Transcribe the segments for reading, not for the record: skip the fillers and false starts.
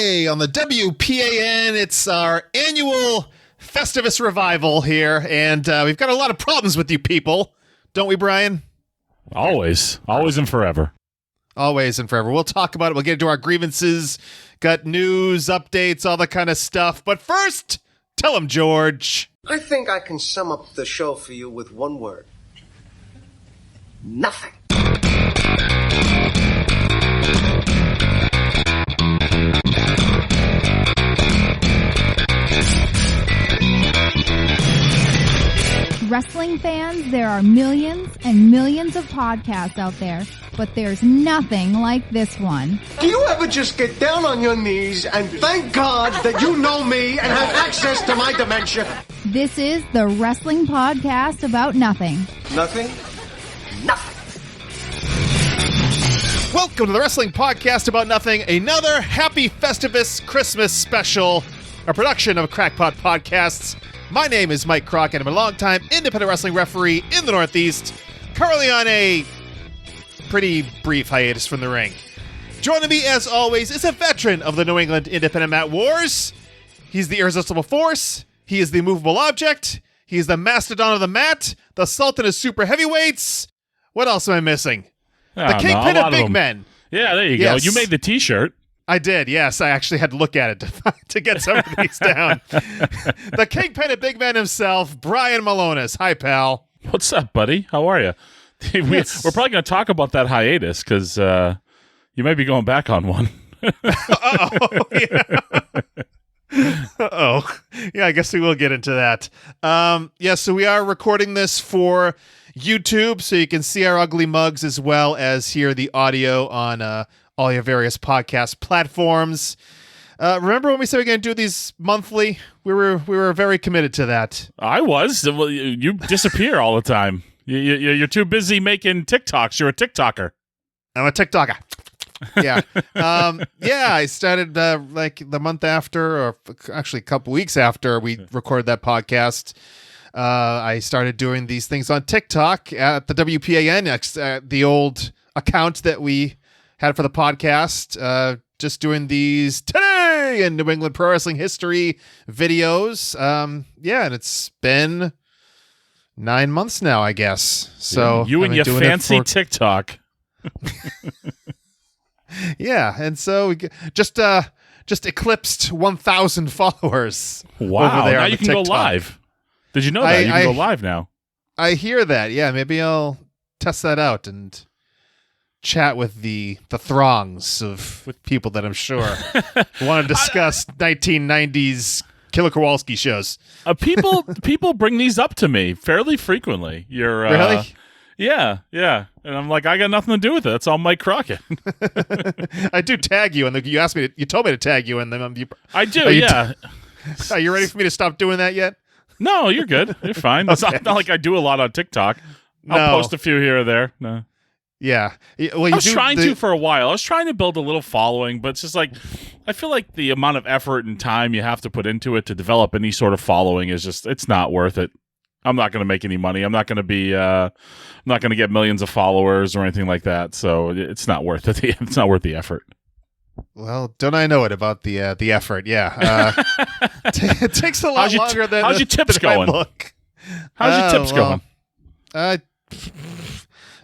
Hey, on the WPAN, it's our annual Festivus revival here, and we've got a lot of problems with you people, don't we, Brian? Always and forever. Always and forever. We'll talk about it. We'll get into our grievances, got news, updates, all that kind of stuff. But first, tell them, George. I think I can sum up the show for you with one word. Nothing. Wrestling fans, there are millions and millions of podcasts out there, but there's nothing like this one. Do you ever just get down on your knees and thank God that you know me and have access to my dementia? This is the Wrestling Podcast About Nothing. Nothing? Nothing. Welcome to the Wrestling Podcast About Nothing, another happy Festivus Christmas special, a production of Crackpot Podcasts. My name is Mike Crockett. I'm a longtime independent wrestling referee in the Northeast, currently on a pretty brief hiatus from the ring. Joining me, as always, is a veteran of the New England Independent Mat Wars. He's the irresistible force. He is the immovable object. He is the mastodon of the mat, the sultan of super heavyweights. What else am I missing? The Kingpin of big men. Yeah, there you go. You made the t-shirt. I did, yes. I actually had to look at it to get some of these down. The Kingpin of big men himself, Brian Milonas. Hi, pal. What's up, buddy? How are you? We're probably going to talk about that hiatus because you may be going back on one. Uh-oh. Yeah. Uh-oh. Yeah, I guess we will get into that. So we are recording this for YouTube, so you can see our ugly mugs as well as hear the audio on all your various podcast platforms. Remember when we said we were going to do these monthly? We were very committed to that. I was. Well, you disappear all the time. You're too busy making TikToks. You're a TikToker. I'm a TikToker. Yeah. I started like the month after, or actually a couple weeks after we recorded that podcast. I started doing these things on TikTok at the WPAN, the old account that we had for the podcast, just doing these today in New England pro wrestling history videos. And it's been 9 months now, I guess. So you and your fancy TikTok. Yeah, and so we just eclipsed 1,000 followers. Wow! Over there now you can TikTok. go live. Did you know that you can go live now? I hear that. Yeah, maybe I'll test that out and chat with the throngs of people that I'm sure want to discuss 1990s Killer Kowalski shows. People bring these up to me fairly frequently. You're really? Yeah, and I'm like, I got nothing to do with it. That's all Mike Crockett. I do tag you, and you asked me. You told me to tag you in them. I do. Yeah. Are you ready for me to stop doing that yet? No, you're good. You're fine. It's not like I do a lot on TikTok. I'll post a few here or there. No. Yeah. Well, I was trying to for a while. I was trying to build a little following, but it's just like, I feel like the amount of effort and time you have to put into it to develop any sort of following is just, it's not worth it. I'm not going to make any money. I'm not going to be, I'm not going to get millions of followers or anything like that. So it's not worth it. It's not worth the effort. Well, don't I know it about the effort? Yeah. It takes a lot longer than how's your tips going? How's your tips going? I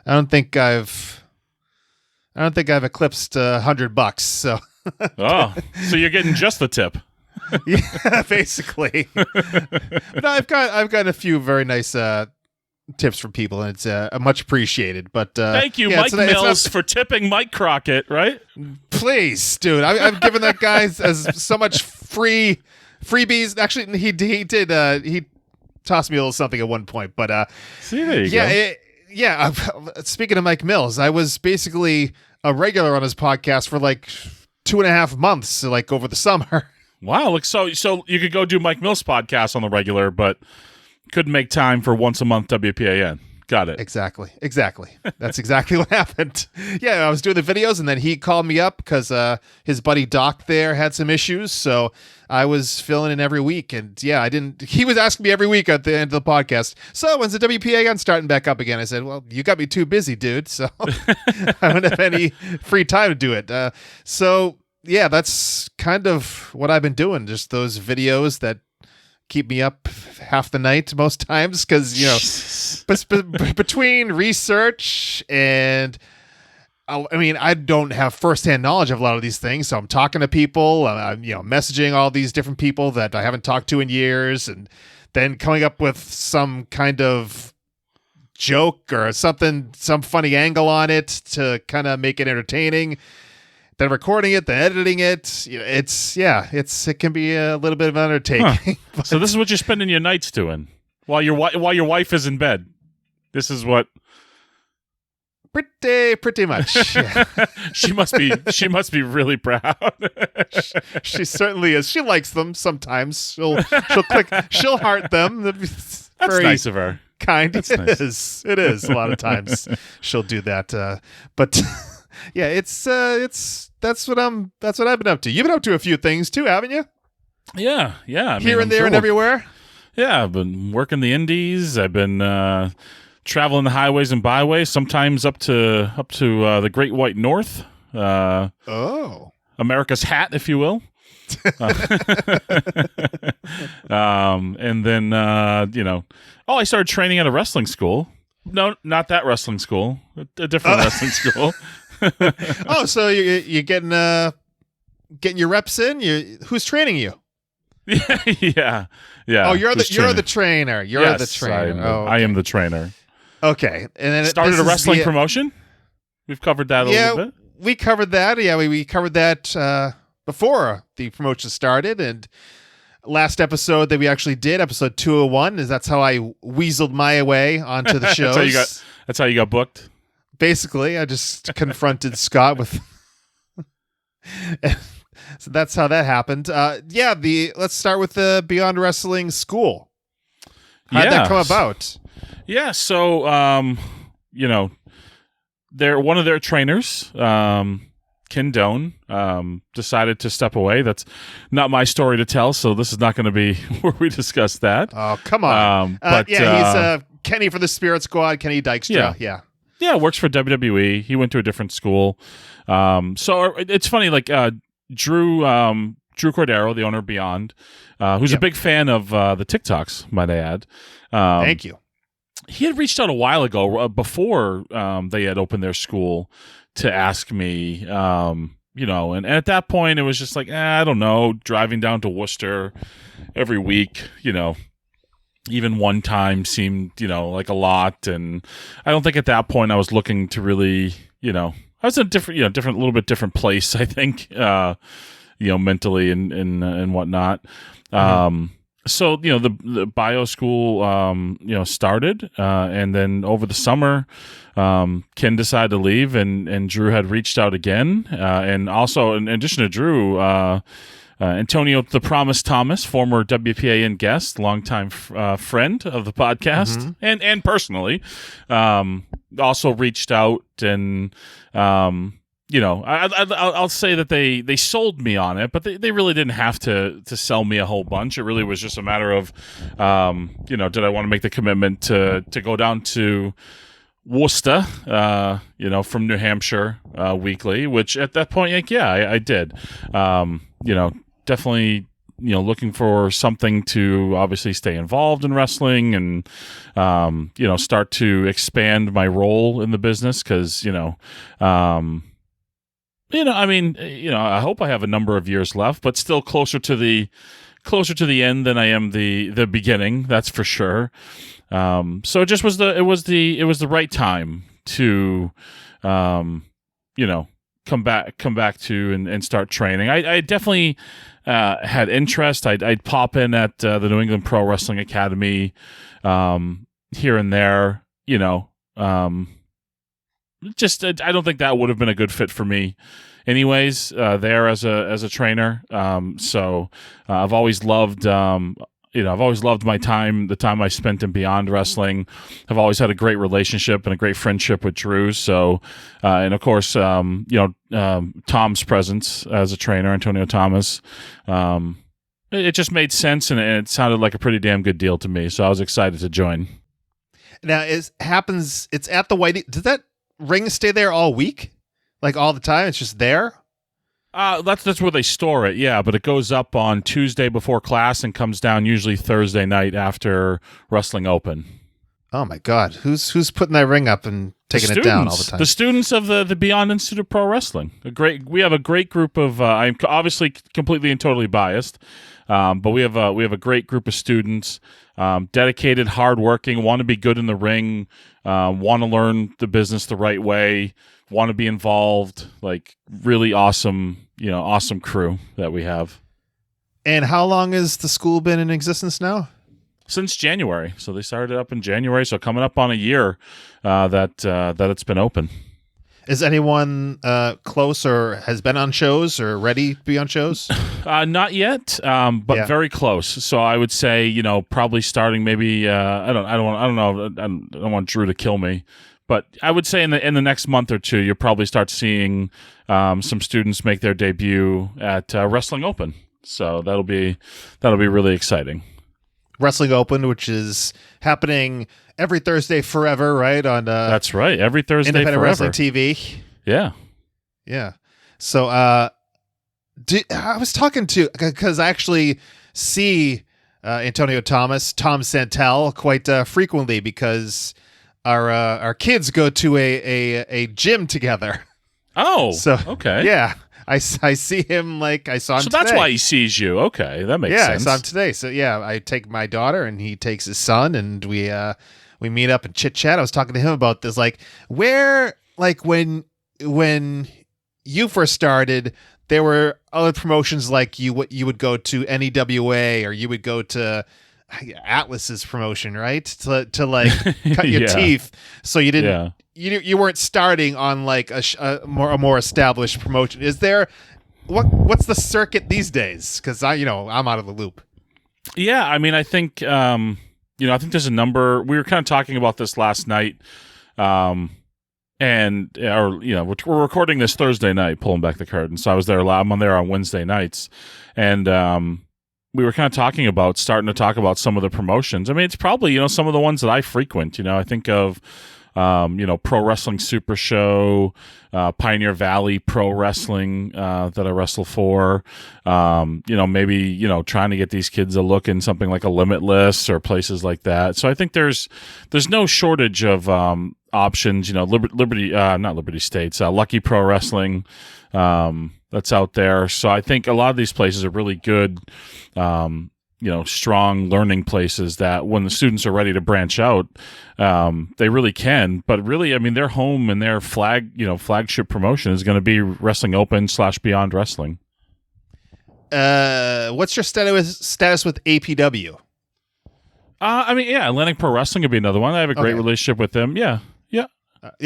don't think I've eclipsed $100. So. So you're getting just the tip. Yeah, basically. But I've got a few very nice tips from people, and it's much appreciated. But thank you, Mike Mills, for tipping Mike Crockett. Right? Please, dude. I've given that guy as so much freebies. Actually, he did. He tossed me a little something at one point. But see, there you go. Speaking of Mike Mills, I was basically a regular on his podcast for like 2.5 months, like over the summer. Wow, so you could go do Mike Mills' podcast on the regular, but couldn't make time for once a month WPAN. Got it. Exactly. That's exactly what happened. Yeah, I was doing the videos, and then he called me up because his buddy Doc there had some issues, so I was filling in every week. And yeah, he was asking me every week at the end of the podcast, so when's the WPAN starting back up again? I said, well, you got me too busy, dude, so I don't have any free time to do it. yeah, that's kind of what I've been doing. Just those videos that keep me up half the night most times because, between research and I don't have firsthand knowledge of a lot of these things, so I'm talking to people, messaging all these different people that I haven't talked to in years, and then coming up with some kind of joke or something, some funny angle on it to kind of make it entertaining. Then recording it, then editing it. It can be a little bit of an undertaking. Huh. So this is what you're spending your nights doing while your wife is in bed. This is what. Pretty much. Yeah. She must be really proud. She certainly is. She likes them sometimes. She'll heart them. That's nice of her. Kind. That's It nice. is. It is. A lot of times she'll do that. But yeah, it's that's what I've been up to. You've been up to a few things too, haven't you? Yeah. Here and there and everywhere. Yeah, I've been working the indies. I've been traveling the highways and byways. Sometimes up to the Great White North. America's hat, if you will. And then I started training at a wrestling school. No, not that wrestling school. A different wrestling school. So you're getting your reps in. Who's training you? Yeah. Oh, you're the trainer. You're the trainer. I am the trainer. Okay, and then started a wrestling promotion. We've covered that a little bit. We covered that. Yeah, we covered that before the promotion started, and last episode that we actually did, episode 201, that's how I weaseled my way onto the show. That's how you got booked. Basically, I just confronted Scott with. So that's how that happened. Let's start with the Beyond Wrestling School. How did that come about? Yeah, so one of their trainers, Ken Doan, decided to step away. That's not my story to tell, so this is not going to be where we discuss that. Oh, come on. He's Kenny for the Spirit Squad, Kenny Dykstra. Yeah, works for WWE. He went to a different school. So it's funny, like Drew Cordero, the owner of Beyond, who's a big fan of the TikToks, might I add. Thank you. He had reached out a while ago, before they had opened their school, to ask me, and at that point it was just like, I don't know, driving down to Worcester every week, even one time seemed, like a lot. And I don't think at that point I was looking to really, I was in a little bit different place, I think, mentally and whatnot. Mm-hmm. So, the bio school, started, and then over the summer, Ken decided to leave, and Drew had reached out again. And also, in addition to Drew, Antonio the Promise Thomas, former WPAN guest, longtime friend of the podcast, and personally, also reached out. And I'll say that they sold me on it, but they really didn't have to sell me a whole bunch. It really was just a matter of, did I want to make the commitment to go down to Worcester, from New Hampshire weekly, which at that point, I did. Definitely, looking for something to obviously stay involved in wrestling and, start to expand my role in the business because, I hope I have a number of years left, but still closer to the end than I am the beginning. That's for sure. So it just was the right time to, come back to and start training. I definitely had interest. I'd pop in at the New England Pro Wrestling Academy here and there. Just I don't think that would have been a good fit for me anyways, there as a trainer. So I've always loved my time, the time I spent in Beyond Wrestling. I've always had a great relationship and a great friendship with Drew. So, and of course, Tom's presence as a trainer, Antonio Thomas, it just made sense and it sounded like a pretty damn good deal to me. So I was excited to join. Now it's at the Whitey. Does that ring stay there all week? Like all the time? It's just there? That's where they store it, yeah. But it goes up on Tuesday before class and comes down usually Thursday night after Wrestling Open. Oh my God, who's putting that ring up and taking it down all the time? The students of the Beyond Institute of Pro Wrestling. We have a great group of. I'm obviously completely and totally biased, but we have a great group of students, dedicated, hardworking, want to be good in the ring, want to learn the business the right way, want to be involved. Like really awesome, awesome crew that we have. And how long has the school been in existence now? Since January. So they started up in January. So coming up on a year that it's been open. Is anyone close or has been on shows or ready to be on shows? Not yet, but very close. So I would say, probably starting maybe. I don't know. I don't want Drew to kill me, but I would say in the next month or two, you'll probably start seeing some students make their debut at Wrestling Open. So that'll be really exciting. Wrestling Open, which is happening every Thursday forever, right? On that's right, every Thursday Independent forever. Wrestling TV. Yeah. So I was talking to, because I actually see Antonio Tom Santel quite frequently because our kids go to a gym together. Oh, so okay, yeah. I see him I saw him today. So that's why he sees you. Okay, that makes sense. Yeah, I saw him today. So yeah, I take my daughter and he takes his son and we meet up and chit chat. I was talking to him about this, when you first started, there were other promotions like you would go to NEWA or you would go to Atlas's promotion, right? To cut your teeth. So you didn't. Yeah. You weren't starting on a more established promotion. Is there what's the circuit these days? Because I'm out of the loop. Yeah, I mean, I think I think there's a number. We were kind of talking about this last night, we're recording this Thursday night, pulling back the curtain. So I'm on there on Wednesday nights, and we were kind of starting to talk about some of the promotions. I mean, it's probably some of the ones that I frequent. I think of. Pro Wrestling Super Show, Pioneer Valley Pro Wrestling that I wrestle for. Maybe trying to get these kids a look in something like a Limitless or places like that. So I think there's no shortage of options. Not Liberty States, Lucky Pro Wrestling that's out there. So I think a lot of these places are really good. Strong learning places that when the students are ready to branch out, they really can. But really, I mean, their home and their flagship promotion is going to be Wrestling Open / Beyond Wrestling. What's your status with APW? Atlantic Pro Wrestling would be another one. I have a great relationship with them. Yeah.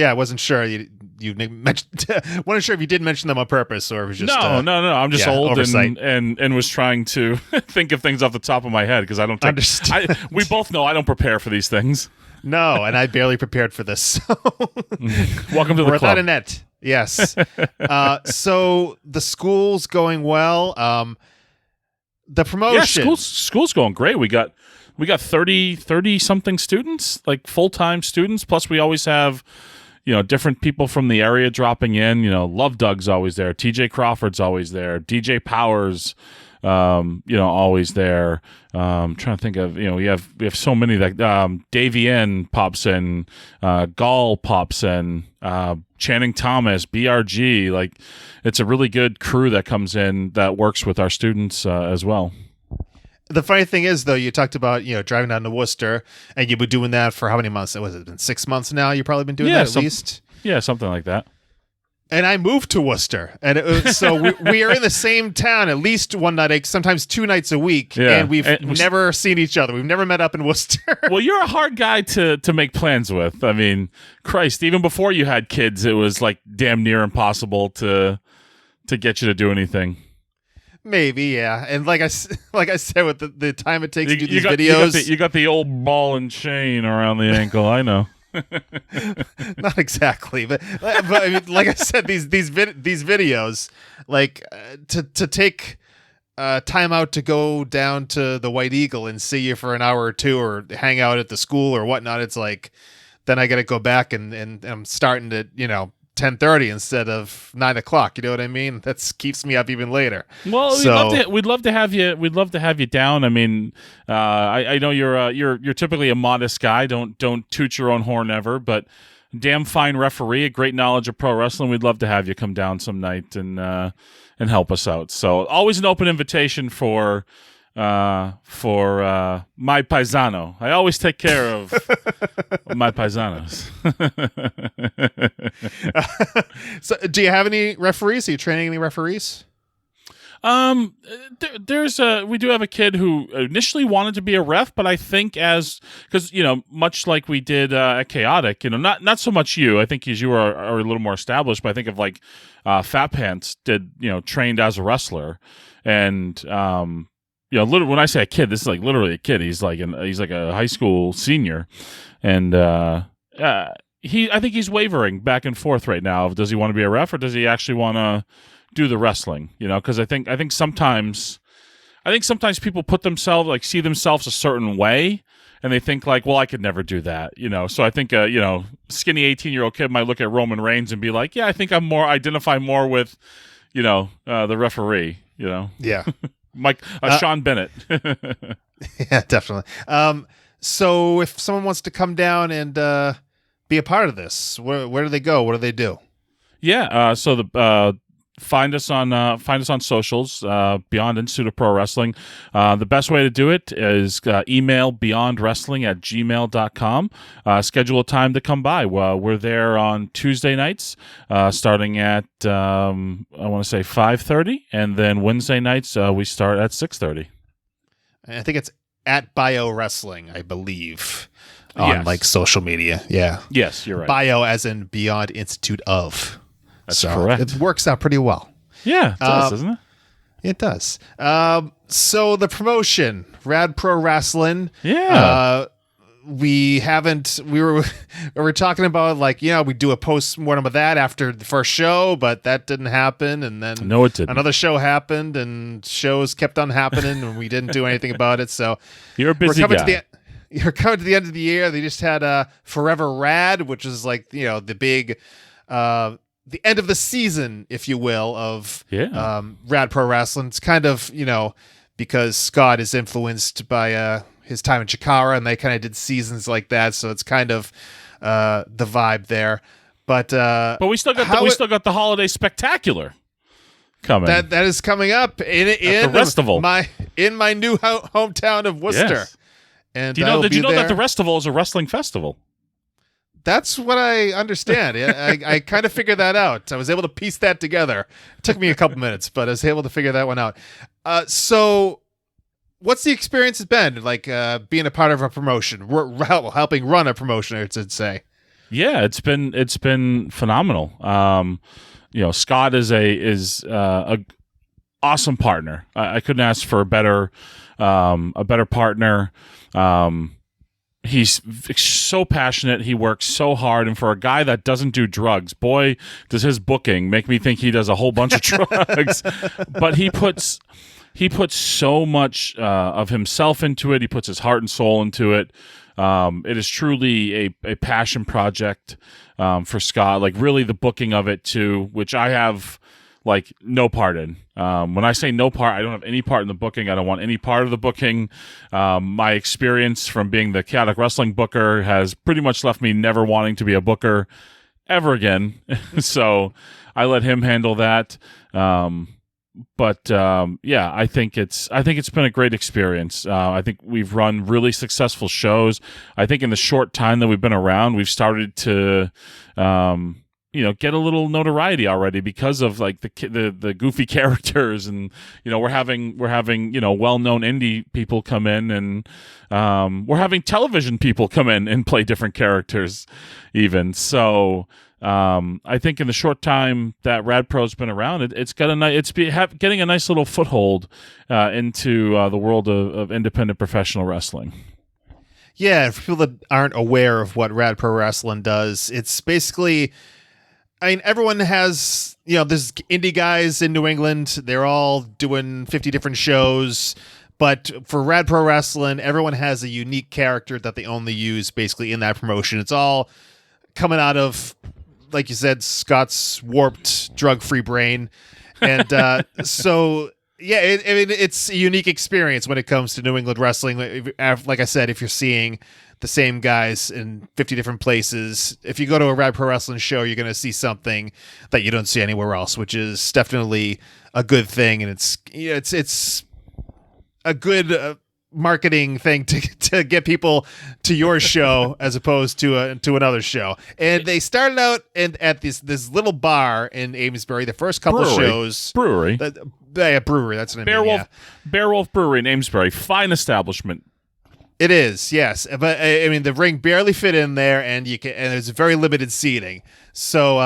I wasn't sure you mentioned. Wasn't sure if you did mention them on purpose or if it was just no. I'm just old oversight. and was trying to think of things off the top of my head because I don't take. We both know I don't prepare for these things. No, and I barely prepared for this. So. Welcome to the club. Without a net, yes. So the school's going well. The promotion. Yeah, school's going great. We got 30 something students, like full-time students. Plus we always have, different people from the area dropping in. Love Doug's always there. TJ Crawford's always there. DJ Powers, always there. Trying to think of, we have so many that, Davey N pops in, Gall pops in, Channing Thomas, BRG. Like it's a really good crew that comes in that works with our students, as well. The funny thing is, though, you talked about driving down to Worcester, and you've been doing that for how many months? Was it been 6 months now? You've probably been doing that at least. Yeah, something like that. And I moved to Worcester, and so we are in the same town at least one night, sometimes 2 nights a week, and we've never seen each other. We've never met up in Worcester. Well, you're a hard guy to make plans with. I mean, Christ, even before you had kids, it was like damn near impossible to get you to do anything. Maybe, yeah. And like I said, with the time it takes to do these videos, you got the old ball and chain around the ankle. I know. Not exactly, but I mean, like I said, these videos, to take time out to go down to the White Eagle and see you for an hour or two, or hang out at the school or whatnot. It's like then I got to go back and I'm starting to 10:30 instead of 9 o'clock. You know what I mean? That keeps me up even later. Well, we'd love to have you. We'd love to have you down. I mean, I know you're typically a modest guy. Don't toot your own horn ever, but damn fine referee, a great knowledge of pro wrestling. We'd love to have you come down some night and help us out. So always an open invitation for my paisano. I always take care of my paisanos. So, do you have any referees? Are you training any referees? We do have a kid who initially wanted to be a ref, but I think because much like we did at Chaotic, not so much you. I think you are a little more established, but I think of like Fat Pants did, trained as a wrestler, and when I say a kid, this is like literally a kid. He's like a high school senior, and I think he's wavering back and forth right now. Does he want to be a ref or does he actually want to do the wrestling? Because I think sometimes people see themselves a certain way, and they think like, well, I could never do that. So I think skinny 18-year-old kid might look at Roman Reigns and be like, yeah, I think identify more with the referee. Yeah. Mike, Sean Bennett. Yeah, definitely. So if someone wants to come down and be a part of this, where do they go? What do they do? Yeah. So find us on socials, Beyond Institute of Pro Wrestling. The best way to do it is email beyondwrestling@gmail.com. Schedule a time to come by. We're there on Tuesday nights, starting at I want to say 5:30, and then Wednesday nights we start at 6:30. I think it's at Bio Wrestling, I believe, on Yes. like social media. Yeah. Yes, you're right. Bio as in Beyond Institute of. That's so correct. It works out pretty well. Yeah, it does, doesn't it? It does. So the promotion, Rad Pro Rasslin. Yeah. We were talking about we do a post-mortem of that after the first show, but that didn't happen. And then No, it didn't. Another show happened and shows kept on happening and we didn't do anything about it. So You're a busy guy. You're coming to the end of the year. They just had Forever Rad, which is like, the big, the end of the season, if you will, of Rad Pro Rasslin. It's kind of, because Scott is influenced by his time in Chikara, and they kind of did seasons like that, so it's kind of the vibe there. But we still got the Holiday Spectacular coming. That is coming up in the Festival. in my new hometown of Worcester. Yes. And did you know that the Festival is a wrestling festival? That's what I understand. I kind of figured that out. I was able to piece that together. It took me a couple minutes, but I was able to figure that one out. So what's the experience been like being a part of a promotion, helping run a promotion, I should say? Yeah, it's been phenomenal. Scott is a awesome partner. I couldn't ask for a better partner. He's so passionate. He works so hard. And for a guy that doesn't do drugs, boy, does his booking make me think he does a whole bunch of drugs. But he puts so much of himself into it. He puts his heart and soul into it. It is truly a passion project for Scott. Like really the booking of it too, which I have no part in. When I say no part, I don't have any part in the booking. I don't want any part of the booking. My experience from being the Chaotic Wrestling booker has pretty much left me never wanting to be a booker ever again. So I let him handle that. I think it's been a great experience. I think we've run really successful shows. I think in the short time that we've been around, we've started to get a little notoriety already because of the goofy characters, and we're having well-known indie people come in, and we're having television people come in and play different characters even. So I think in the short time that Rad Pro's been around, it's getting a nice little foothold into the world of independent professional wrestling. Yeah, for people that aren't aware of what Rad Pro Rasslin does, it's basically, everyone has, there's indie guys in New England. They're all doing 50 different shows. But for Rad Pro Rasslin, everyone has a unique character that they only use basically in that promotion. It's all coming out of like you said, Scott's warped drug-free brain, and so yeah, I mean, it's a unique experience when it comes to New England wrestling. Like I said, if you're seeing the same guys in 50 different places, if you go to a Rad Pro Rasslin show, you're going to see something that you don't see anywhere else, which is definitely a good thing, and it's a good marketing thing to get people to your show as opposed to another show. And they started out at this little bar in Amesbury. The first couple shows, brewery, brewery. That's what I mean. Bear Wolf Brewery in Amesbury, fine establishment. It is, yes, but I mean the ring barely fit in there, and there's very limited seating. So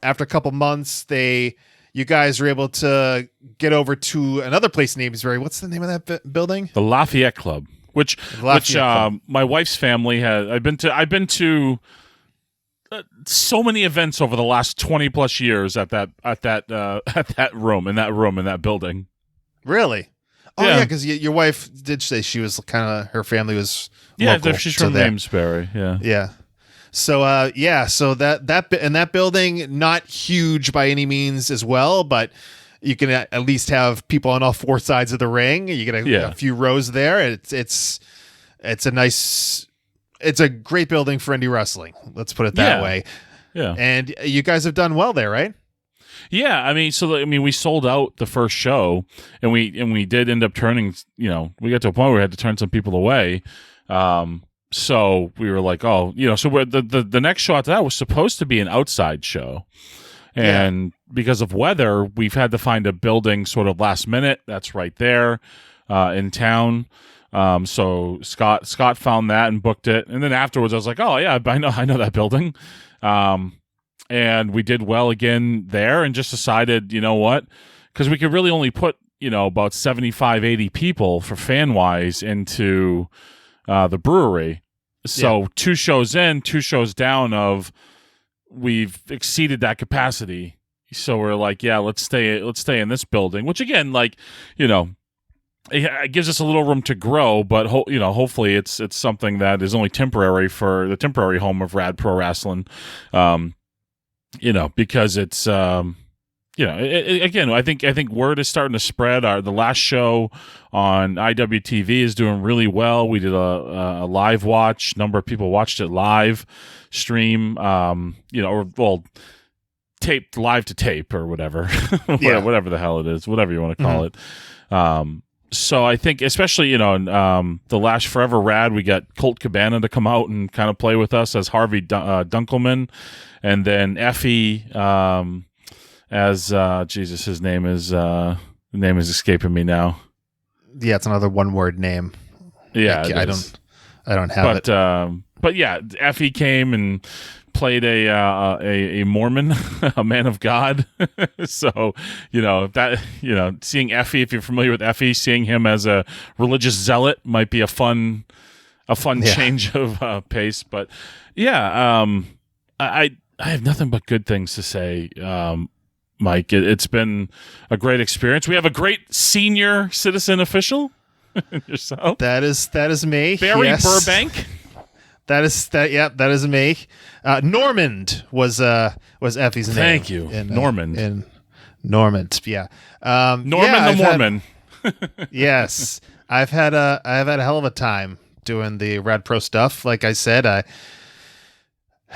after a couple months, you guys were able to get over to another place in Amesbury. What's the name of that building? The Lafayette Club, which my wife's family has. I've been to so many events over the last 20 plus years at that building. Really? Oh yeah, because your wife did say she was her family was local. Yeah, she's from Amesbury. Yeah, yeah. So so that building, not huge by any means as well, but you can at least have people on all four sides of the ring. You get a few rows there. It's a great building for indie wrestling. Let's put it that way. Yeah, and you guys have done well there, right? Yeah, I mean, we sold out the first show, and we did end up turning. We got to a point where we had to turn some people away. So we were like, so the next show after that was supposed to be an outside show. And because of weather, we've had to find a building sort of last minute. That's right there in town. So Scott found that and booked it. And then afterwards I was like, oh yeah, I know that building. And we did well again there, and just decided, you know what? Because we could really only put, about 75, 80 people for fan-wise into the brewery. So 2 shows in, 2 shows down we've exceeded that capacity. So we're like, yeah, let's stay in this building, which again, it gives us a little room to grow, but hopefully it's something that is only temporary for the temporary home of Rad Pro Rasslin. Because it's again, I think word is starting to spread. The last show on IWTV is doing really well. We did a live watch. Number of people watched it live stream. Taped live to tape or whatever, whatever the hell it is, whatever you want to call it. So I think, especially in the last Forever Rad, we got Colt Cabana to come out and kind of play with us as Harvey Dunkelman, and then Effie as Jesus. His name is escaping me now. Yeah, it's another one-word name. Yeah, I don't have it. But yeah, Effie came and played a Mormon, a man of God. So, seeing Effie, if you're familiar with Effie, seeing him as a religious zealot might be a fun change of pace. But yeah, I have nothing but good things to say, Mike. It's been a great experience. We have a great senior citizen official. Yourself. That is me. Barry Burbank. That is me. Normand was Effie's name. Thank you, Normand. Normand, yeah. Norman the Mormon. Yes, I've had a hell of a time doing the Rad Pro stuff. Like I said, I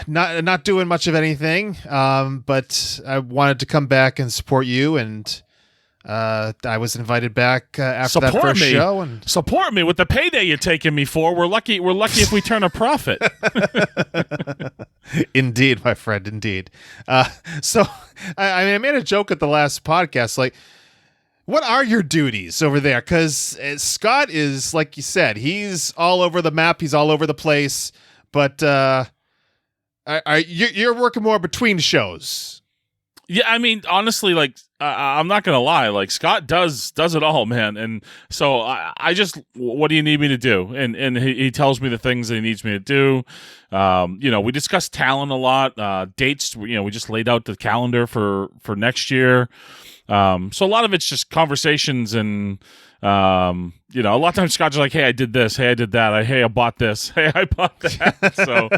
not doing much of anything, but I wanted to come back and support you, and I was invited back after that first show, and support me with the payday you're taking me for. We're lucky if we turn a profit. Indeed, my friend, indeed. So I made a joke at the last podcast, like, what are your duties over there? Because Scott is, like you said, he's all over the map, he's all over the place, but you're working more between shows. Yeah, I mean, honestly, like, I'm not gonna lie, like, Scott does it all, man. And so I just, what do you need me to do? And he tells me the things that he needs me to do. We discuss talent a lot, dates. We just laid out the calendar for next year. So a lot of it's just conversations, and a lot of times Scott's like, hey, I did this, hey, I did that, hey, I bought this, hey, I bought that. So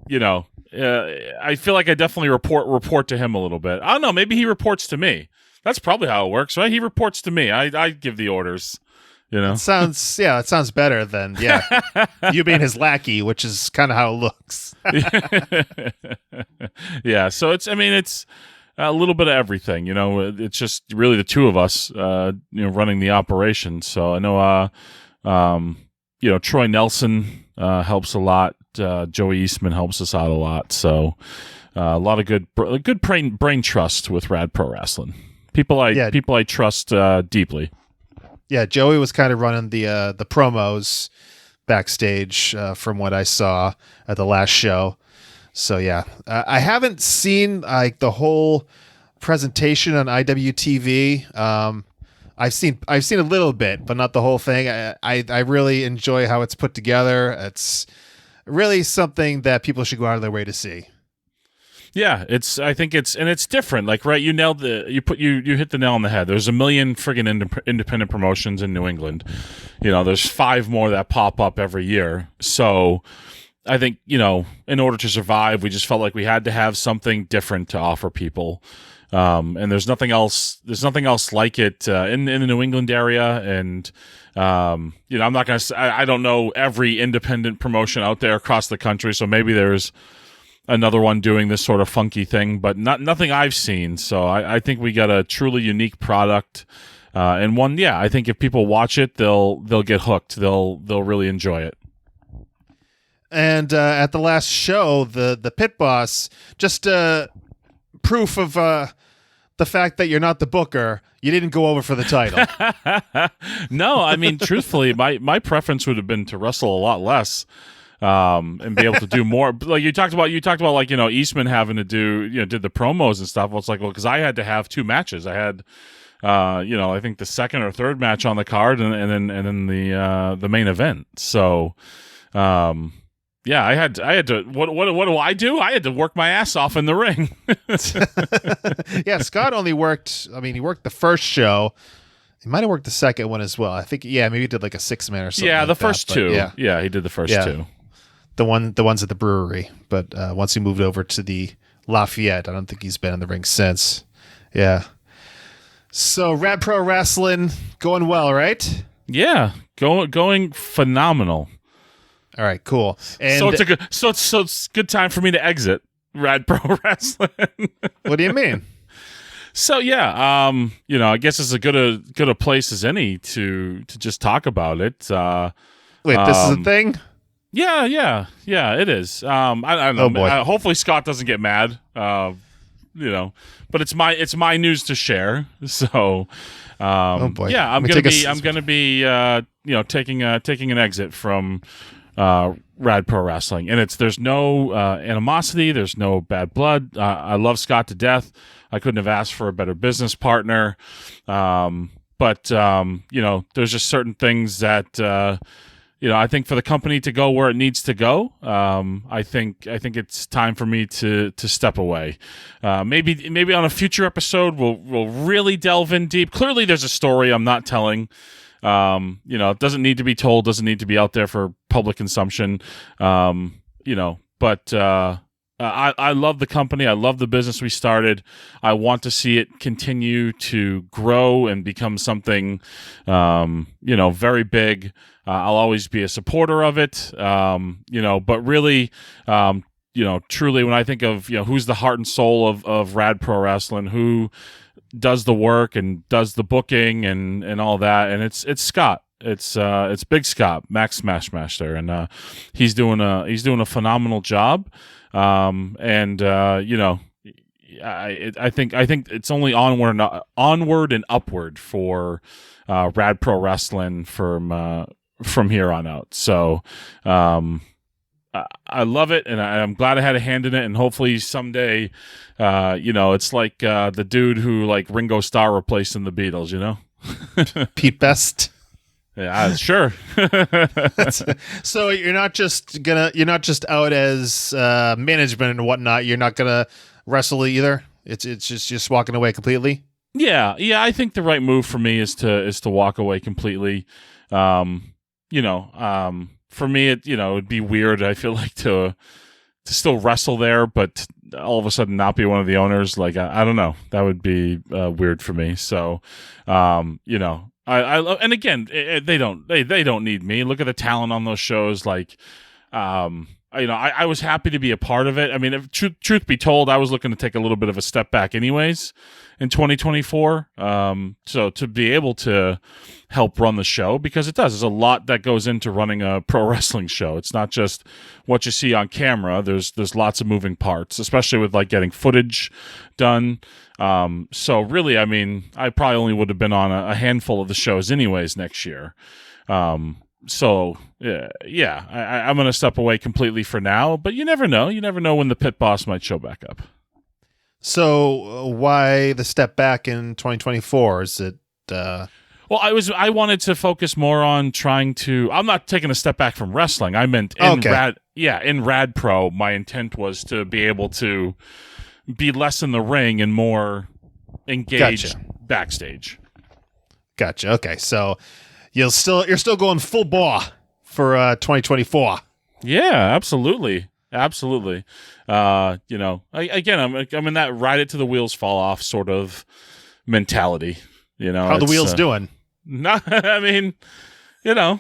I feel like I definitely report to him a little bit. I don't know. Maybe he reports to me. That's probably how it works, right? He reports to me. I give the orders. It sounds better than you being his lackey, which is kind of how it looks. Yeah. So it's a little bit of everything. It's just really the two of us, running the operation. So I know, Troy Nelson helps a lot. Joey Eastman helps us out a lot. So a lot of good brain trust with Rad Pro Rasslin. People I trust deeply. Yeah, Joey was kind of running the promos backstage from what I saw at the last show. So yeah, I haven't seen like the whole presentation on IWTV. I've seen a little bit, but not the whole thing. I really enjoy how it's put together. It's really something that people should go out of their way to see. Yeah, I think it's different. Like, right, you hit the nail on the head. There's a million friggin' independent promotions in New England. There's 5 more that pop up every year. So I think, in order to survive, we just felt like we had to have something different to offer people. And there's nothing else like it in the New England area. And I'm not going to say, I don't know every independent promotion out there across the country. So maybe there's another one doing this sort of funky thing, but nothing I've seen. So I think we got a truly unique product, and one. Yeah, I think if people watch it, they'll get hooked. They'll really enjoy it. And at the last show, the pit boss, just proof of the fact that you're not the booker. You didn't go over for the title. No, truthfully, my preference would have been to wrestle a lot less. And be able to do more. Like you talked about like, Eastman having to do, did the promos and stuff. Well, it's like, because I had to have 2 matches. I had, I think the second or third match on the card and then the main event. So, I had to, what do I do? I had to work my ass off in the ring. Yeah. Scott only worked, he worked the first show. He might have worked the second one as well. I think, maybe he did like a 6-man or something. Yeah, like the first that, 2. Yeah, he did the first 2. The ones at the brewery, but once he moved over to the Lafayette, I don't think he's been in the ring since. Yeah. So Rad Pro Rasslin going well, right? Yeah, going phenomenal. All right, cool. And so it's a good time for me to exit Rad Pro Rasslin. What do you mean? So yeah, I guess it's as good a place as any to just talk about it. Wait, this is a thing? Yeah, it is. I don't know. Oh boy. Hopefully Scott doesn't get mad. But it's my news to share. So, oh boy. Yeah, I'm gonna be taking an exit from Rad Pro Rasslin, and there's no animosity, there's no bad blood. I love Scott to death. I couldn't have asked for a better business partner. But there's just certain things that. I think for the company to go where it needs to go, I think it's time for me to step away. Maybe on a future episode we'll really delve in deep. Clearly, there's a story I'm not telling. It doesn't need to be told, doesn't need to be out there for public consumption. But I love the company. I love the business we started. I want to see it continue to grow and become something, very big. I'll always be a supporter of it, but really, truly when I think of, who's the heart and soul of Rad Pro Rasslin, who does the work and does the booking and all that. And it's Scott. It's Big Scott, Max Smash there. And, he's doing a phenomenal job. I think it's only onward and upward for, Rad Pro Rasslin from here on out. So, I love it, and I'm glad I had a hand in it. And hopefully someday, it's like the dude who like Ringo Starr replaced in the Beatles. Pete Best. Yeah, sure. So you're not just out as management and whatnot. You're not gonna wrestle either. It's just walking away completely. Yeah. I think the right move for me is to walk away completely. For me, it'd be weird. I feel like to still wrestle there, but all of a sudden not be one of the owners. Like, I don't know. That would be weird for me. So, you know, I love, and again, they don't need me. Look at the talent on those shows. Like, you know, I was happy to be a part of it. I mean, if truth be told, I was looking to take a little bit of a step back anyways in 2024. So to be able to help run the show, because it does, there's a lot that goes into running a pro wrestling show. It's not just what you see on camera. There's lots of moving parts, especially with like getting footage done. So really, I mean, I probably only would have been on a handful of the shows anyways next year. So yeah, I'm going to step away completely for now, but you never know. You never know when the pit boss might show back up. So why the step back in 2024? Is it? Well, I wanted to focus more on trying to. I'm not taking a step back from wrestling. I meant in Rad Pro. My intent was to be able to be less in the ring and more engaged backstage. Gotcha. Okay, so you're still going full bore for 2024. Yeah, absolutely. You know, I'm in that ride it to the wheels fall off sort of mentality. You know, how the wheels doing? Not, I mean, you know,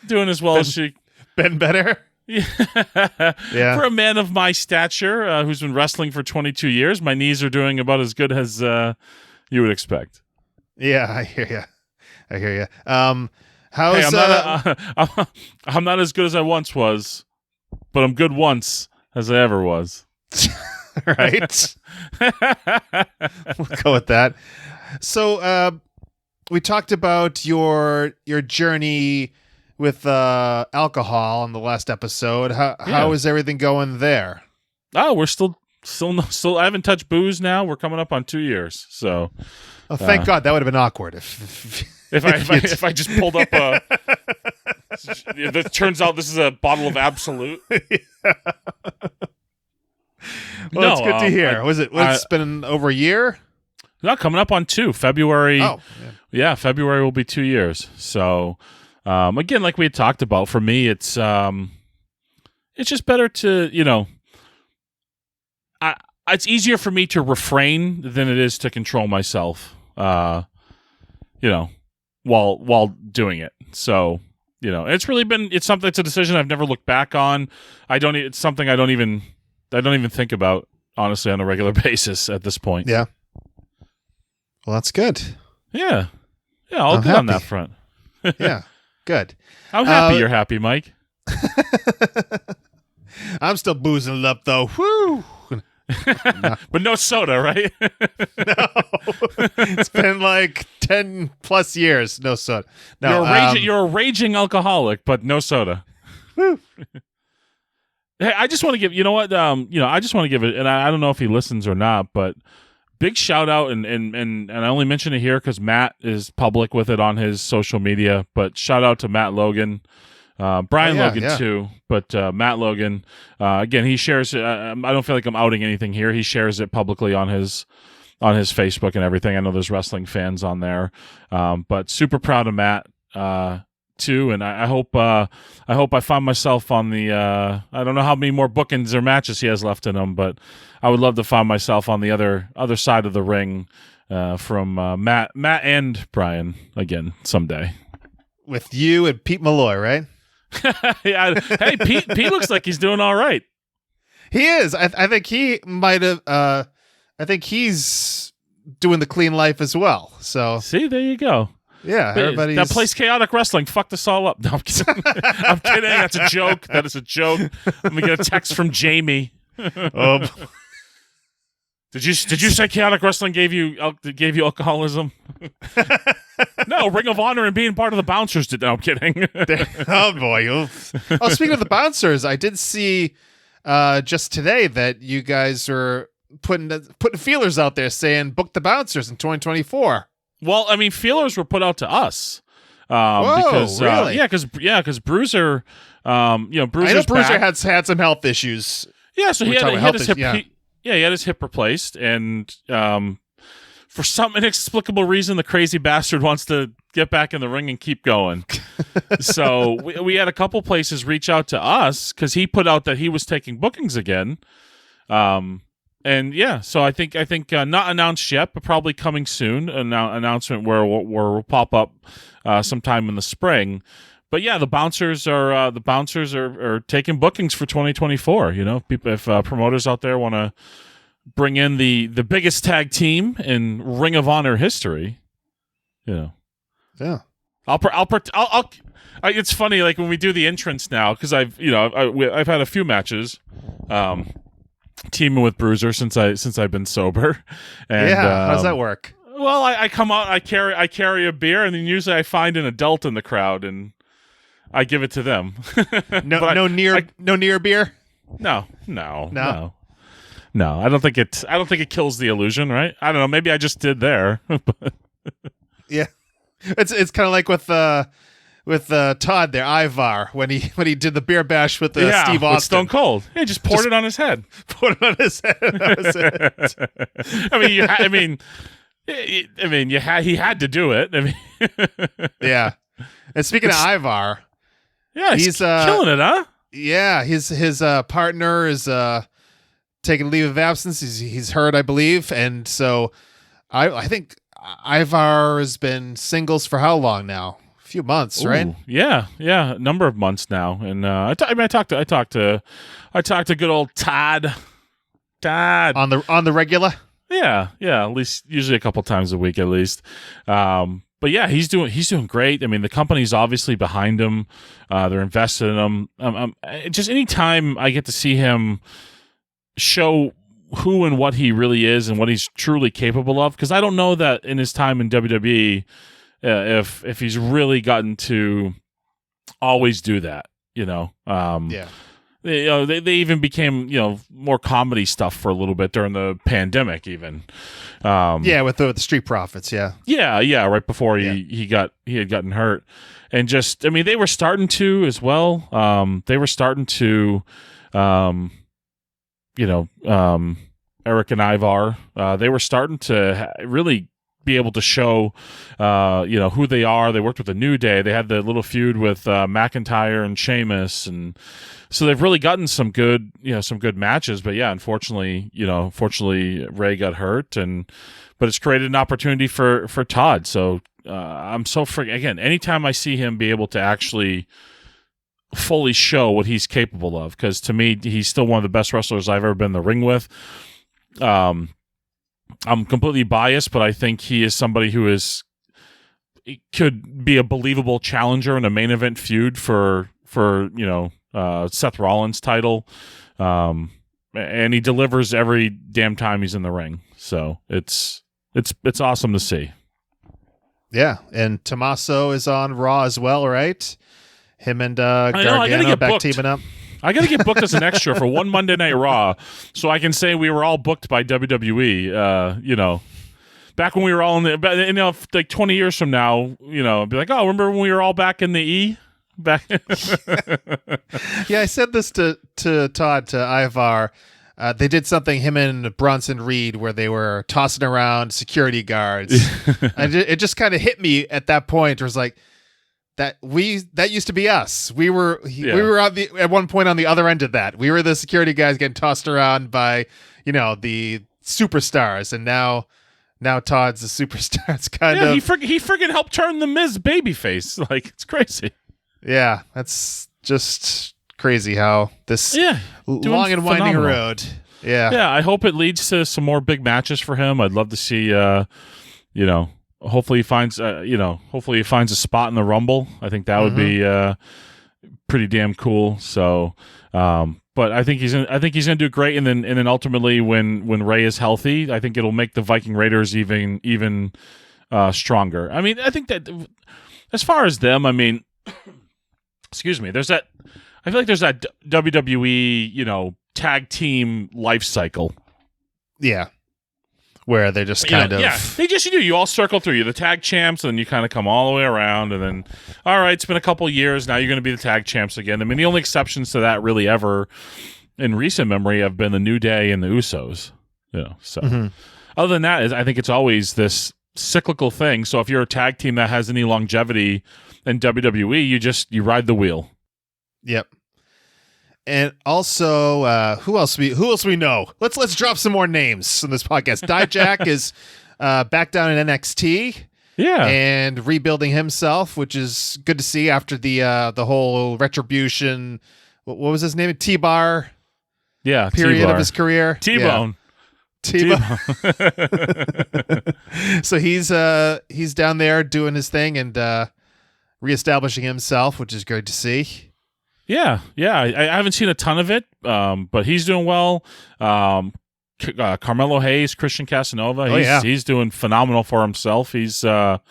doing as well as she been better. Yeah. Yeah. For a man of my stature, who's been wrestling for 22 years, my knees are doing about as good as you would expect. Yeah, I hear you. How's I'm not as good as I once was, but I'm good once as I ever was. Right. We'll go with that. So we talked about your journey with alcohol in the last episode. How is everything going there? Oh, we're still. I haven't touched booze now. We're coming up on 2 years. So, thank God. That would have been awkward if I just pulled up a. It turns out this is a bottle of Absolute. Yeah. Well, it's good to hear. It's been over a year? No, coming up on 2 February. Oh, yeah, February will be 2 years. So, again, like we had talked about, for me, it's just better to, you know, it's easier for me to refrain than it is to control myself, you know, while doing it. So, you know, it's a decision I've never looked back on. It's something I don't even think about, honestly, on a regular basis at this point. Yeah. Well, that's good. Yeah. Yeah, all good on that front. Yeah, good. I'm happy you're happy, Mike. I'm still boozing it up, though. Woo! But no soda, right? No. It's been like 10 plus years. No soda. No, you're a raging alcoholic, but no soda. Woo. Hey, I just want to give, you know what, I just want to give it, and I don't know if he listens or not, but big shout out, and I only mention it here because Matt is public with it on his social media, but shout out to Matt Logan, Brian Logan too, but Matt Logan, again, he shares it. I don't feel like I'm outing anything here. He shares it publicly on his Facebook and everything. I know there's wrestling fans on there, but super proud of Matt, too, and I hope I find myself on the I don't know how many more bookings or matches he has left in him, but I would love to find myself on the other side of the ring from Matt and Brian again someday. With you and Pete Malloy, right? Yeah. Hey, Pete looks like he's doing all right. He is. I think he might have. I think he's doing the clean life as well. So see, there you go. Yeah, everybody's... That place, Chaotic Wrestling, fucked us all up. No, I'm kidding. I'm kidding. That's a joke. That is a joke. I'm gonna get a text from Jamie. Did you say Chaotic Wrestling gave you alcoholism? No, Ring of Honor and being part of the Bouncers did. No, I'm kidding. Oh boy. Oh, speaking of the Bouncers, I did see just today that you guys are putting feelers out there saying book the Bouncers in 2024. Well, I mean, feelers were put out to us. Whoa, because, really? Because Bruiser, Bruiser's I know Bruiser back. had some health issues. Yeah, so he had his hip. Yeah. He had his hip replaced, and for some inexplicable reason, the crazy bastard wants to get back in the ring and keep going. So we had a couple places reach out to us because he put out that he was taking bookings again. And yeah, so I think not announced yet, but probably coming soon. An announcement where we'll pop up sometime in the spring. But yeah, the bouncers are taking bookings for 2024. You know, people, if promoters out there want to bring in the biggest tag team in Ring of Honor history, you know, Yeah. It's funny, like when we do the entrance now, because I've had a few matches, teaming with Bruiser since I've been sober. And, yeah. How's that work? Well, I come out, I carry a beer, and then usually I find an adult in the crowd and I give it to them. No near beer. No. I don't think it kills the illusion, right? I don't know. Maybe I just did there. Yeah, it's kind of like with Todd there, Ivar, when he did the beer bash with Steve Austin, with Stone Cold. He just poured it on his head. Put it on his head. That was it. He had to do it. I mean, yeah. And speaking of Ivar, yeah, he's killing it, huh? Yeah, his partner is taking leave of absence. He's hurt, I believe, and so I think Ivar has been singles for how long now? A few months, right? Yeah, a number of months now. And I talked to good old Todd on the regular. Yeah, at least usually a couple times a week at least. But yeah, he's doing great. I mean, the company's obviously behind him. They're invested in him. Just anytime I get to see him show who and what he really is and what he's truly capable of, because I don't know that in his time in WWE, if he's really gotten to always do that, you know. Yeah. They even became, more comedy stuff for a little bit during the pandemic, even. With the Street Profits, yeah. Yeah, right before he had gotten hurt, and just, I mean, they were starting to as well. They were starting to, Eric and Ivar, they were starting to really be able to show, who they are. They worked with the New Day. They had the little feud with McIntyre and Sheamus, and so they've really gotten some good matches. But yeah, unfortunately Ray got hurt, but it's created an opportunity for Todd. So I'm so again, anytime I see him be able to actually fully show what he's capable of, because to me, he's still one of the best wrestlers I've ever been in the ring with. I'm completely biased, but I think he is somebody who could be a believable challenger in a main event feud for Seth Rollins' title, and he delivers every damn time he's in the ring. So it's awesome to see. Yeah, and Tommaso is on Raw as well, right? Him and Gargano back teaming up. I got to get booked as an extra for one Monday Night Raw, so I can say we were all booked by WWE. Back when we were all like 20 years from now, be like, oh, remember when we were all back in the E? Back. Yeah, I said this to Todd, to Ivar. They did something, him and Bronson Reed, where they were tossing around security guards. And it just kind of hit me at that point. It was like, that used to be us. We were at one point on the other end of that. We were the security guys getting tossed around by, the superstars, and now Todd's the superstar. It's kind of he friggin' helped turn the Miz babyface. Like, it's crazy. Yeah, that's just crazy how this long and winding phenomenal road. Yeah, I hope it leads to some more big matches for him. I'd love to see hopefully he finds a spot in the Rumble. I think that would be pretty damn cool. So, but I think he's gonna do great. And then ultimately, when Ray is healthy, I think it'll make the Viking Raiders even stronger. I mean, I think that as far as them, I mean, excuse me. I feel like there's that WWE tag team life cycle. Yeah. Where they just kind of... Yeah, you all circle through. You're the tag champs, and then you kind of come all the way around, and then, all right, it's been a couple years, now you're going to be the tag champs again. I mean, the only exceptions to that really ever in recent memory have been the New Day and the Usos. So other than that, I think it's always this cyclical thing. So if you're a tag team that has any longevity in WWE, you ride the wheel. Yep. And also, who else we know? Let's drop some more names in this podcast. Dijak is back down in NXT. Yeah. And rebuilding himself, which is good to see after the whole retribution. What was his name? T-Bar. Yeah. Period T-Bar. of his career. T-Bone. Yeah. T-Bone. So he's down there doing his thing and reestablishing himself, which is good to see. Yeah. I haven't seen a ton of it, but he's doing well. Carmelo Hayes, Christian Casanova. He's doing phenomenal for himself. He's on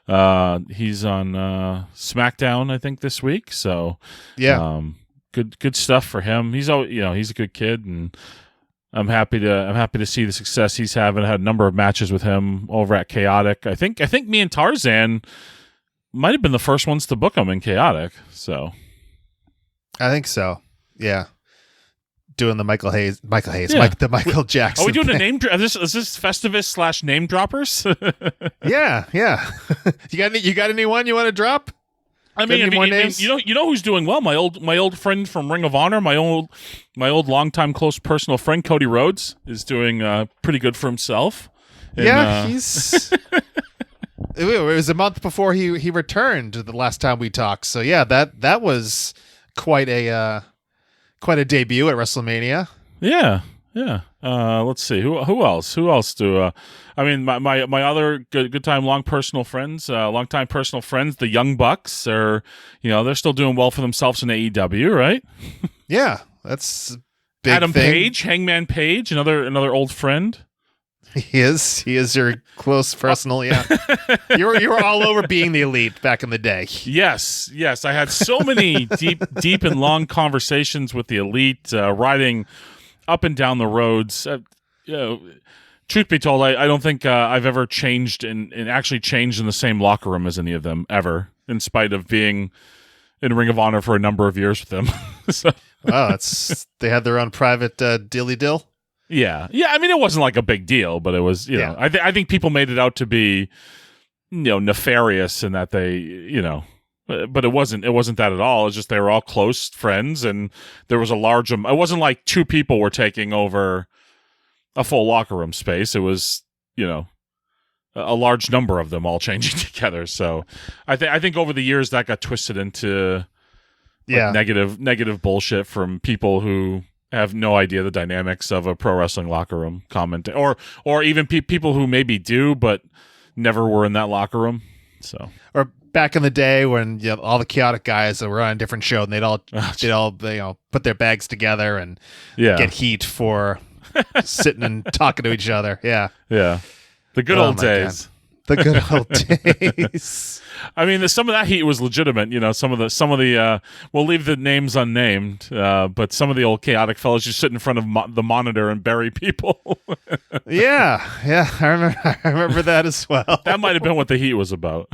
SmackDown, I think, this week. So good stuff for him. He's a good kid, and I'm happy to see the success he's having. I had a number of matches with him over at Chaotic. I think me and Tarzan might have been the first ones to book him in Chaotic. So I think so. Yeah. Doing the Michael Hayes, Yeah. the Michael Jackson. Are we doing thing. a name? Is this Festivus / name droppers? Yeah. You got anyone you want to drop? I mean, you know who's doing well? My old friend from Ring of Honor, my old longtime close personal friend Cody Rhodes is doing pretty good for himself. And, he's. It was a month before he returned the last time we talked. So yeah, that was quite a debut at WrestleMania. Yeah. Let's see who else. I mean, my other good time long personal friends, the Young Bucks are, they're still doing well for themselves in AEW, right? Yeah, that's a big Adam thing. Page, Hangman Page, another old friend. He is your close personal. Yeah, you were all over being the Elite back in the day. Yes. I had so many deep and long conversations with the Elite, riding up and down the roads. Truth be told, I don't think I've ever changed and actually changed in the same locker room as any of them ever, in spite of being in Ring of Honor for a number of years with them. So. Wow, they had their own private dilly dill. Yeah. I mean, it wasn't like a big deal, but it was. I think people made it out to be, nefarious in that they, but it wasn't that at all. It's just they were all close friends, and there was a large. It wasn't like two people were taking over a full locker room space. It was, a large number of them all changing together. So I think over the years that got twisted into negative bullshit from people who have no idea the dynamics of a pro wrestling locker room comment, or even people who maybe do but never were in that locker room. So, or back in the day when all the Chaotic guys were on a different show and they'd all put their bags together and get heat for sitting and talking to each other. Yeah. The good old days. God. The good old days. I mean, some of that heat was legitimate. Some of the we'll leave the names unnamed, but some of the old Chaotic fellas just sit in front of the monitor and bury people. Yeah, I remember that as well. That might have been what the heat was about.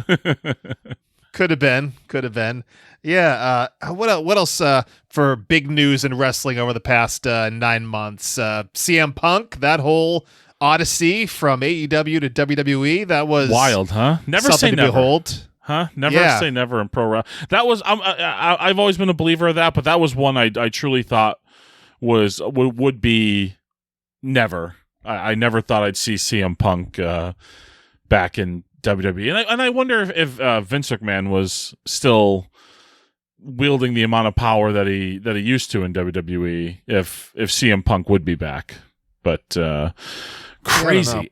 Could have been. Yeah. What else for big news in wrestling over the past 9 months? CM Punk, that whole odyssey from AEW to WWE, that was wild, huh? Never say never. Behold. Huh? Never say never in pro wrestling. That was I've always been a believer of that, but that was one I truly thought would be never. I never thought I'd see CM Punk back in WWE, and I wonder if Vince McMahon was still wielding the amount of power that he used to in WWE, if CM Punk would be back, but. Crazy.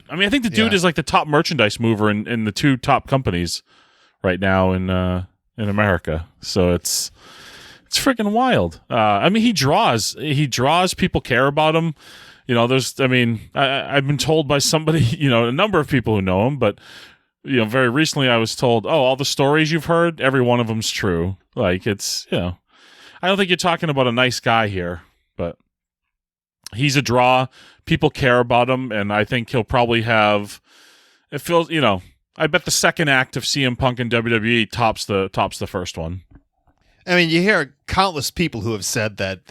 I mean, I think the dude is like the top merchandise mover in the two top companies right now in America. So it's freaking wild. I mean, he draws. People care about him. I've been told by somebody, a number of people who know him, but very recently I was told, all the stories you've heard, every one of them's true. Like it's, I don't think you're talking about a nice guy here, but he's a draw. People care about him, and I think he'll probably have. It feels, I bet the second act of CM Punk in WWE tops the first one. I mean, you hear countless people who have said that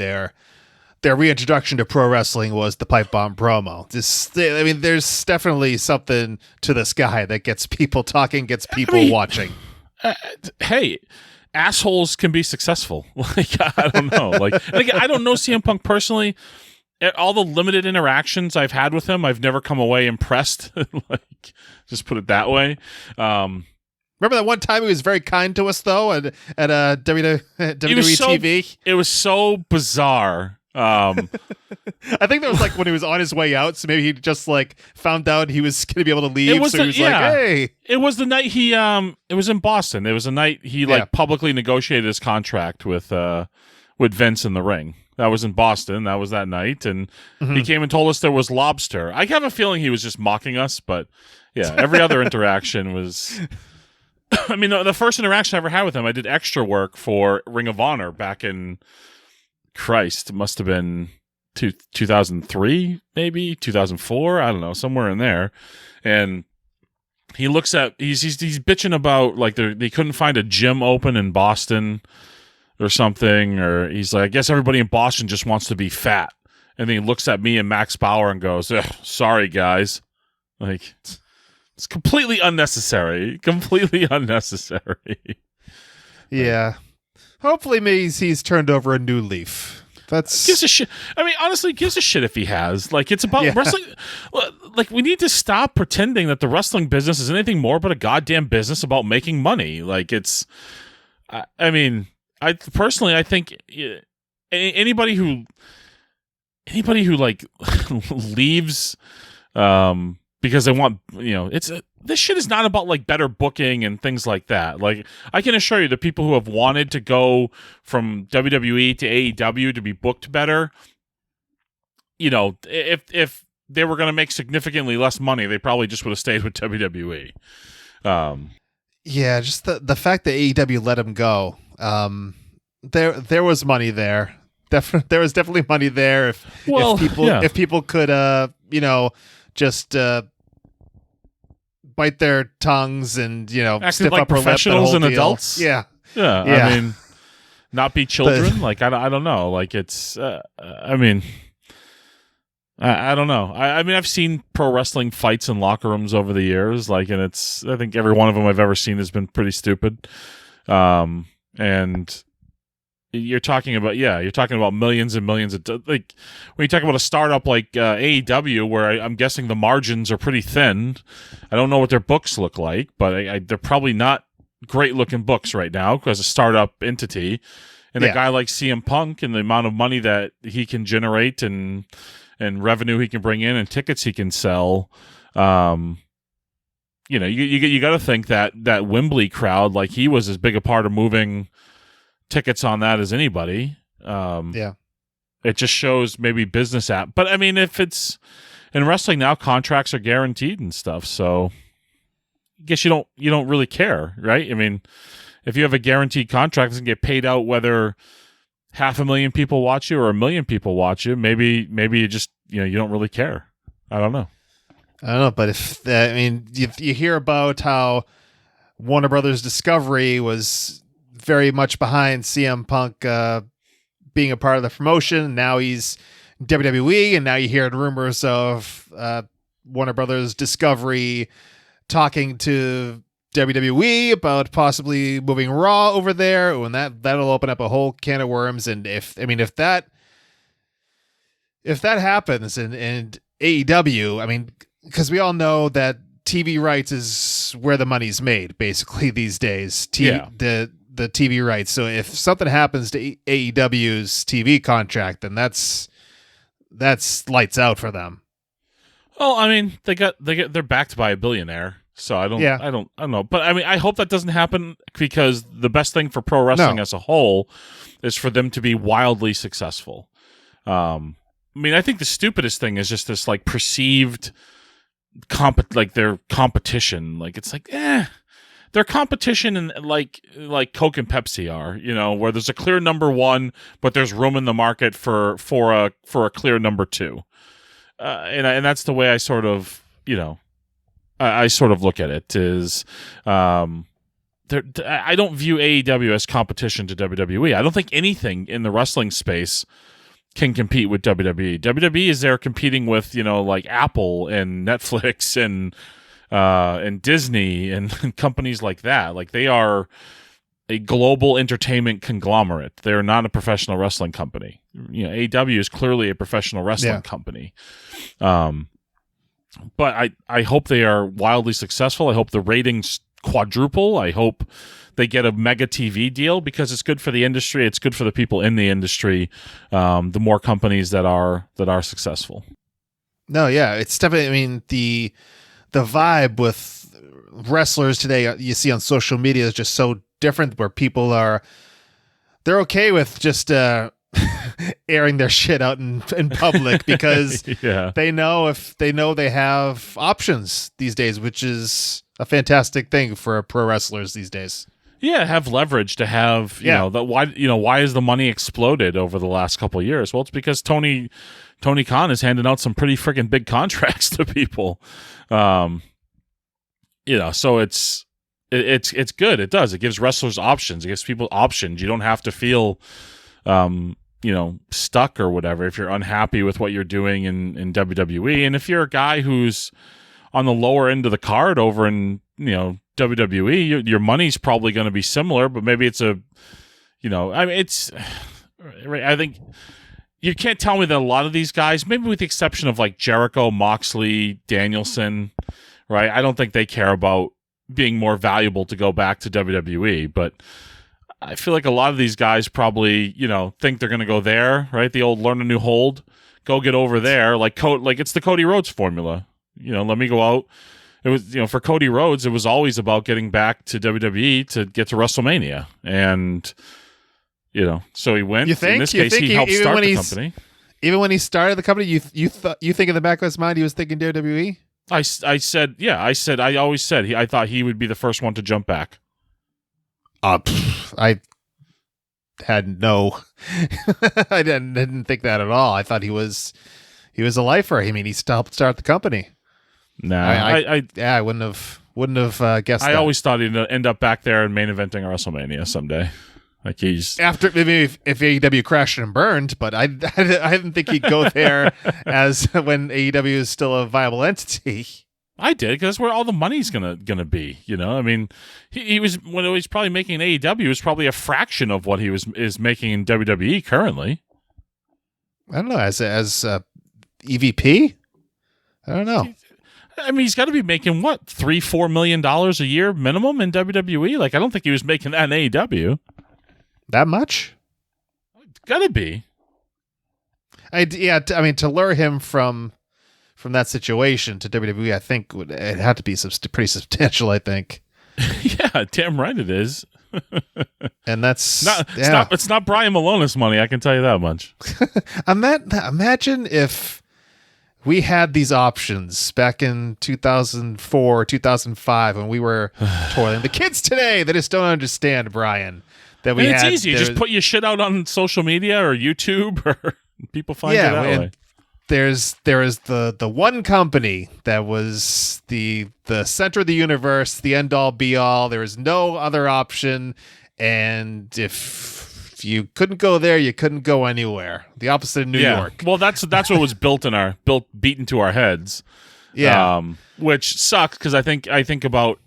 their reintroduction to pro wrestling was the pipe bomb promo. There's definitely something to this guy that gets people talking, gets people watching. Hey, assholes can be successful. Like, I don't know. Like I don't know CM Punk personally. All the limited interactions I've had with him, I've never come away impressed. Like, just put it that way. Remember that one time he was very kind to us, though, at WWE TV? It was so bizarre. I think that was like when he was on his way out, so maybe he just like found out he was going to be able to leave. He was like, "Hey!" It was the night he it was in Boston. It was the night he publicly negotiated his contract with Vince in the ring. That was in Boston. That was that night, and he came and told us there was lobster. I have a feeling he was just mocking us, but yeah, every other interaction was. I mean, the first interaction I ever had with him, I did extra work for Ring of Honor back in. Christ, it must have been 2003, maybe 2004. I don't know, somewhere in there. And he looks at he's bitching about like they couldn't find a gym open in Boston or something, or he's like, I guess everybody in Boston just wants to be fat. And then he looks at me and Max Bauer and goes, "Sorry, guys." Like it's completely unnecessary. Completely unnecessary. Yeah. Hopefully, he's turned over a new leaf. That's gives a shit. I mean, honestly, gives a shit if he has. Like, it's about wrestling. Like, we need to stop pretending that the wrestling business is anything more but a goddamn business about making money. Like, it's. I mean, I think anybody who like leaves because they want, it's this shit is not about like better booking and things like that. Like, I can assure you, the people who have wanted to go from WWE to AEW to be booked better, if they were going to make significantly less money, they probably just would have stayed with WWE. Yeah, just the fact that AEW let him go. There was money there. There was definitely money there if people could just bite their tongues and acting stiff like upper lip, professionals and deal. adults. Yeah. I mean, not be children. Like, I don't know. Like, it's. I mean, I don't know. I mean, I've seen pro wrestling fights in locker rooms over the years. Like, and it's. I think every one of them I've ever seen has been pretty stupid. And you're talking about millions and millions of like when you talk about a startup like AEW, where I'm guessing the margins are pretty thin. I don't know what their books look like, but they're probably not great looking books right now as a startup entity. And a guy like CM Punk and the amount of money that he can generate and revenue he can bring in and tickets he can sell. You got to think that Wembley crowd, like, he was as big a part of moving tickets on that as anybody. It just shows maybe business but I mean, if it's in wrestling now, contracts are guaranteed and stuff, so I guess you don't really care, right? I mean, if you have a guaranteed contract, it's gonna get paid out whether 500,000 people watch you or 1 million people watch you. Maybe you just you don't really care. I don't know, but if you hear about how Warner Brothers Discovery was very much behind CM Punk being a part of the promotion. Now he's WWE, and now you hear rumors of Warner Brothers Discovery talking to WWE about possibly moving Raw over there, and that'll open up a whole can of worms. And if that happens, and AEW, I mean, because we all know that TV rights is where the money's made, basically, these days. The TV rights. So if something happens to AEW's TV contract, then that's lights out for them. Well, I mean, they're backed by a billionaire, so I don't know. But I mean, I hope that doesn't happen, because the best thing for pro wrestling as a whole is for them to be wildly successful. I mean, I think the stupidest thing is just this like perceived their competition. Like, it's like, their competition, and like Coke and Pepsi are, where there's a clear number one, but there's room in the market for a clear number two, and that's the way I sort of I sort of look at it. Is I don't view AEW as competition to WWE. I don't think anything in the wrestling space can compete with WWE. WWE is there competing with, like Apple and Netflix and Disney and companies like that. Like, they are a global entertainment conglomerate. They're not a professional wrestling company. AEW is clearly a professional wrestling company. But I hope they are wildly successful. I hope the ratings quadruple. I hope they get a mega TV deal, because it's good for the industry. It's good for the people in the industry. The more companies that are successful. No, yeah, it's definitely. I mean, the vibe with wrestlers today you see on social media is just so different. Where people they're okay with just airing their shit out in public because they know they have options these days, which is a fantastic thing for pro wrestlers these days. Yeah, have leverage to have, why has the money exploded over the last couple of years? Well, it's because Tony Khan is handing out some pretty freaking big contracts to people. So it's good. It does. It gives wrestlers options. It gives people options. You don't have to feel, stuck or whatever if you're unhappy with what you're doing in WWE. And if you're a guy who's on the lower end of the card over in, WWE, your money's probably going to be similar, but maybe it's I think you can't tell me that a lot of these guys, maybe with the exception of like Jericho, Moxley, Danielson, right? I don't think they care about being more valuable to go back to WWE, but I feel like a lot of these guys probably, think they're going to go there, right? The old learn a new hold, go get over there, like it's the Cody Rhodes formula. Let me go out. It was, for Cody Rhodes, it was always about getting back to WWE to get to WrestleMania. And, so he went. You think? In this case, he helped start the company. Even when he started the company, you think in the back of his mind he was thinking WWE? I always said I thought he would be the first one to jump back. I had no, I didn't think that at all. I thought he was a lifer. I mean, he helped start the company. No, I wouldn't have guessed. I always thought he'd end up back there and main eventing a WrestleMania someday. Like he's after maybe if AEW crashed and burned, but I didn't think he'd go there as when AEW is still a viable entity. I did, because that's where all the money's gonna be. I mean, he was when he was probably making AEW, it was probably a fraction of what he is making in WWE currently. I don't know, as EVP. I don't know. I mean, he's got to be making what, $3-4 million a year minimum in WWE. Like, I don't think he was making that in AEW. That much? Got to be. I mean, to lure him from that situation to WWE, I think it had to be pretty substantial. I think. Yeah, damn right it is. And that's it's not Brian Milonas money. I can tell you that much. Imagine if we had these options back in 2004, 2005 when we were toiling. The kids today, they just don't understand, Brian. That we it's easy. You just put your shit out on social media or YouTube, or people find it that way. There is the one company that was the center of the universe, the end all be all. There is no other option, and if you couldn't go there, you couldn't go anywhere. The opposite of New York. Well, that's what was beaten to our heads. Yeah, which sucks, because I think about,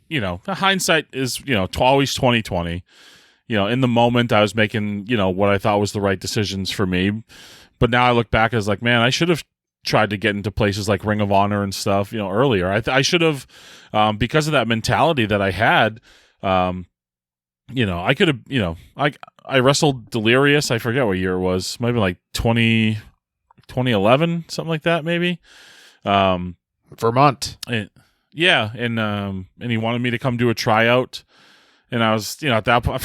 hindsight is always 20/20. In the moment I was making what I thought was the right decisions for me. But now I look back as like, man, I should have tried to get into places like Ring of Honor and stuff, earlier. I should have, because of that mentality that I had, I could have, I wrestled Delirious. I forget what year it was. Maybe like 2011, something like that, maybe. Vermont. And he wanted me to come do a tryout. And I was, at that point,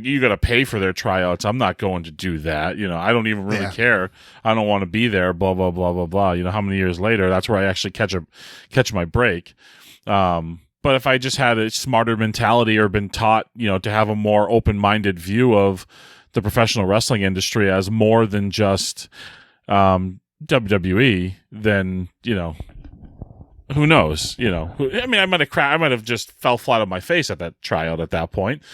you got to pay for their tryouts. I'm not going to do that. I don't even really care. I don't want to be there. Blah blah blah blah blah. How many years later? That's where I actually catch my break. But if I just had a smarter mentality, or been taught, to have a more open-minded view of the professional wrestling industry as more than just WWE, then who knows? I mean, I might have just fell flat on my face at that tryout at that point.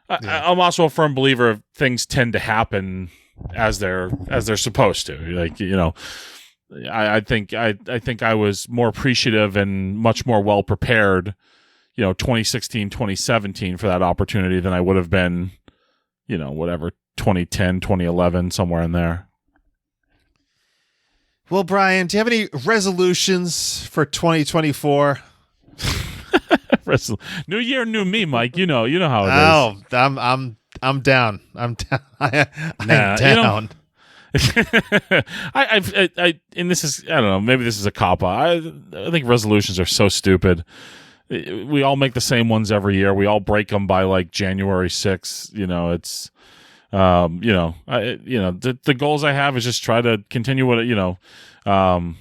I'm also a firm believer of things tend to happen as they're supposed to. Like, you know, I think I was more appreciative and much more well prepared, you know, 2016, 2017 for that opportunity than I would have been, you know, whatever, 2010, 2011, somewhere in there. Well, Brian, do you have any resolutions for 2024? New year, new me, Mike. You know how it is. Oh, I'm down. I'm down. I'm down. You know, I and this is, I don't know, maybe this is a cop-out. I think resolutions are so stupid. We all make the same ones every year. We all break them by like January 6th. You know, it's the goals I have is just try to continue what, I mean,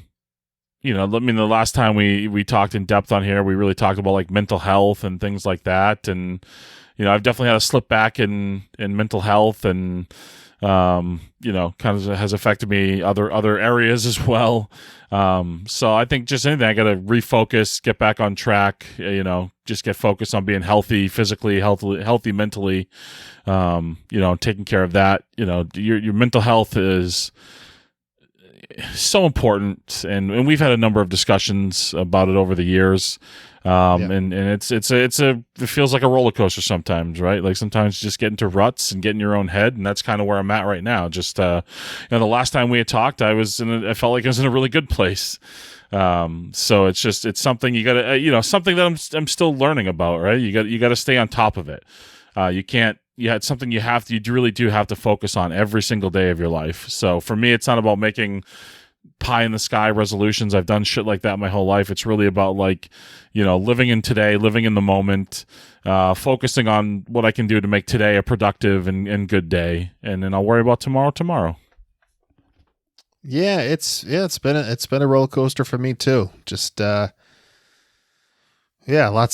the last time we talked in depth on here, we really talked about like mental health and things like that. And, you know, I've definitely had a slip back in mental health and, kind of has affected me other areas as well. So I think just anything, I got to refocus, get back on track, just get focused on being healthy, physically healthy mentally, taking care of that. You know, your mental health is so important, and we've had a number of discussions about it over the years. And it feels like a roller coaster sometimes, right? Like sometimes you just get into ruts and get in your own head, and that's kind of where I'm at right now. Just the last time we had talked, I felt like I was in a really good place. So it's something you gotta, something that I'm still learning about, right? You gotta stay on top of it. It's something you really do have to focus on every single day of your life. So for me, it's not about making pie in the sky resolutions. I've done shit like that my whole life. It's really about living in today, living in the moment, focusing on what I can do to make today a productive and good day. And then I'll worry about tomorrow. Yeah, it's been a roller coaster for me too. Just lots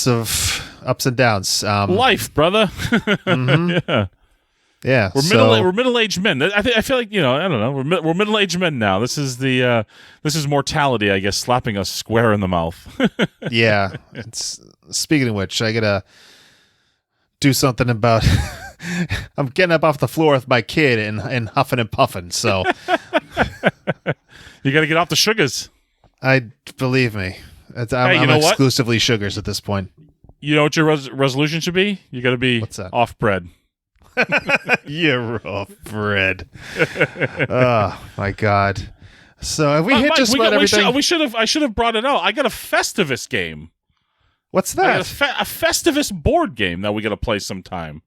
of ups and downs. Life, brother. Mm-hmm. Yeah, we're middle-aged men. I feel like, I don't know. We're middle-aged men now. This is mortality, I guess, slapping us square in the mouth. Yeah. Speaking of which, I gotta do something about. I'm getting up off the floor with my kid and huffing and puffing. So you got to get off the sugars. Believe me. I'm exclusively sugars at this point. You know what your resolution should be? You got to be off bread. You're off bread. Oh my God! So have we hit Mike, just about everything? I should have brought it out. I got a Festivus game. What's that? A Festivus board game that we got to play sometime.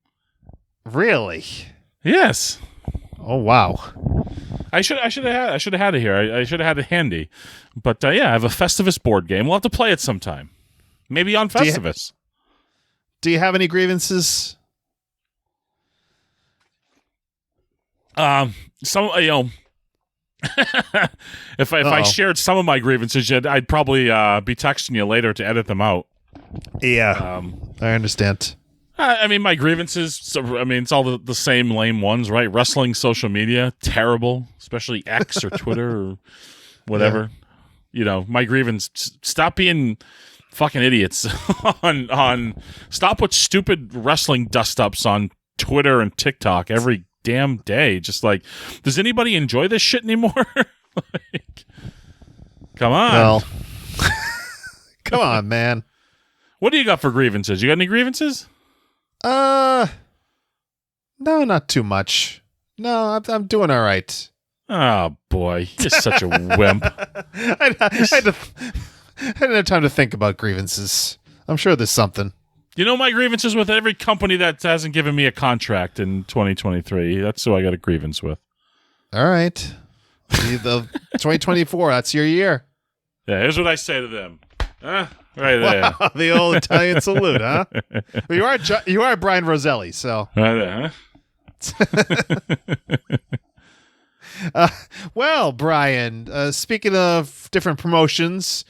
Really? Yes. Oh wow! I should have had it here. I should have had it handy. But I have a Festivus board game. We'll have to play it sometime. Maybe on Festivus. Do you have any grievances? If I shared some of my grievances, I'd probably be texting you later to edit them out. Yeah, I understand. I mean, my grievances, it's all the same lame ones, right? Wrestling social media, terrible, especially X or Twitter or whatever. Yeah. My grievance, stop being fucking idiots stop with stupid wrestling dust-ups on Twitter and TikTok every damn day. Just like, does anybody enjoy this shit anymore? Come on. Well, come on, man. What do you got for grievances? You got any grievances? No, not too much. No, I'm doing all right. Oh boy, you're such a wimp. I didn't have time to think about grievances. I'm sure there's something. My grievances with every company that hasn't given me a contract in 2023. That's who I got a grievance with. All right. The 2024, that's your year. Yeah, here's what I say to them. Right there. Wow, the old Italian salute, huh? Well, you are Brian Roselli, so. Right there, huh? Well, Brian, speaking of different promotions,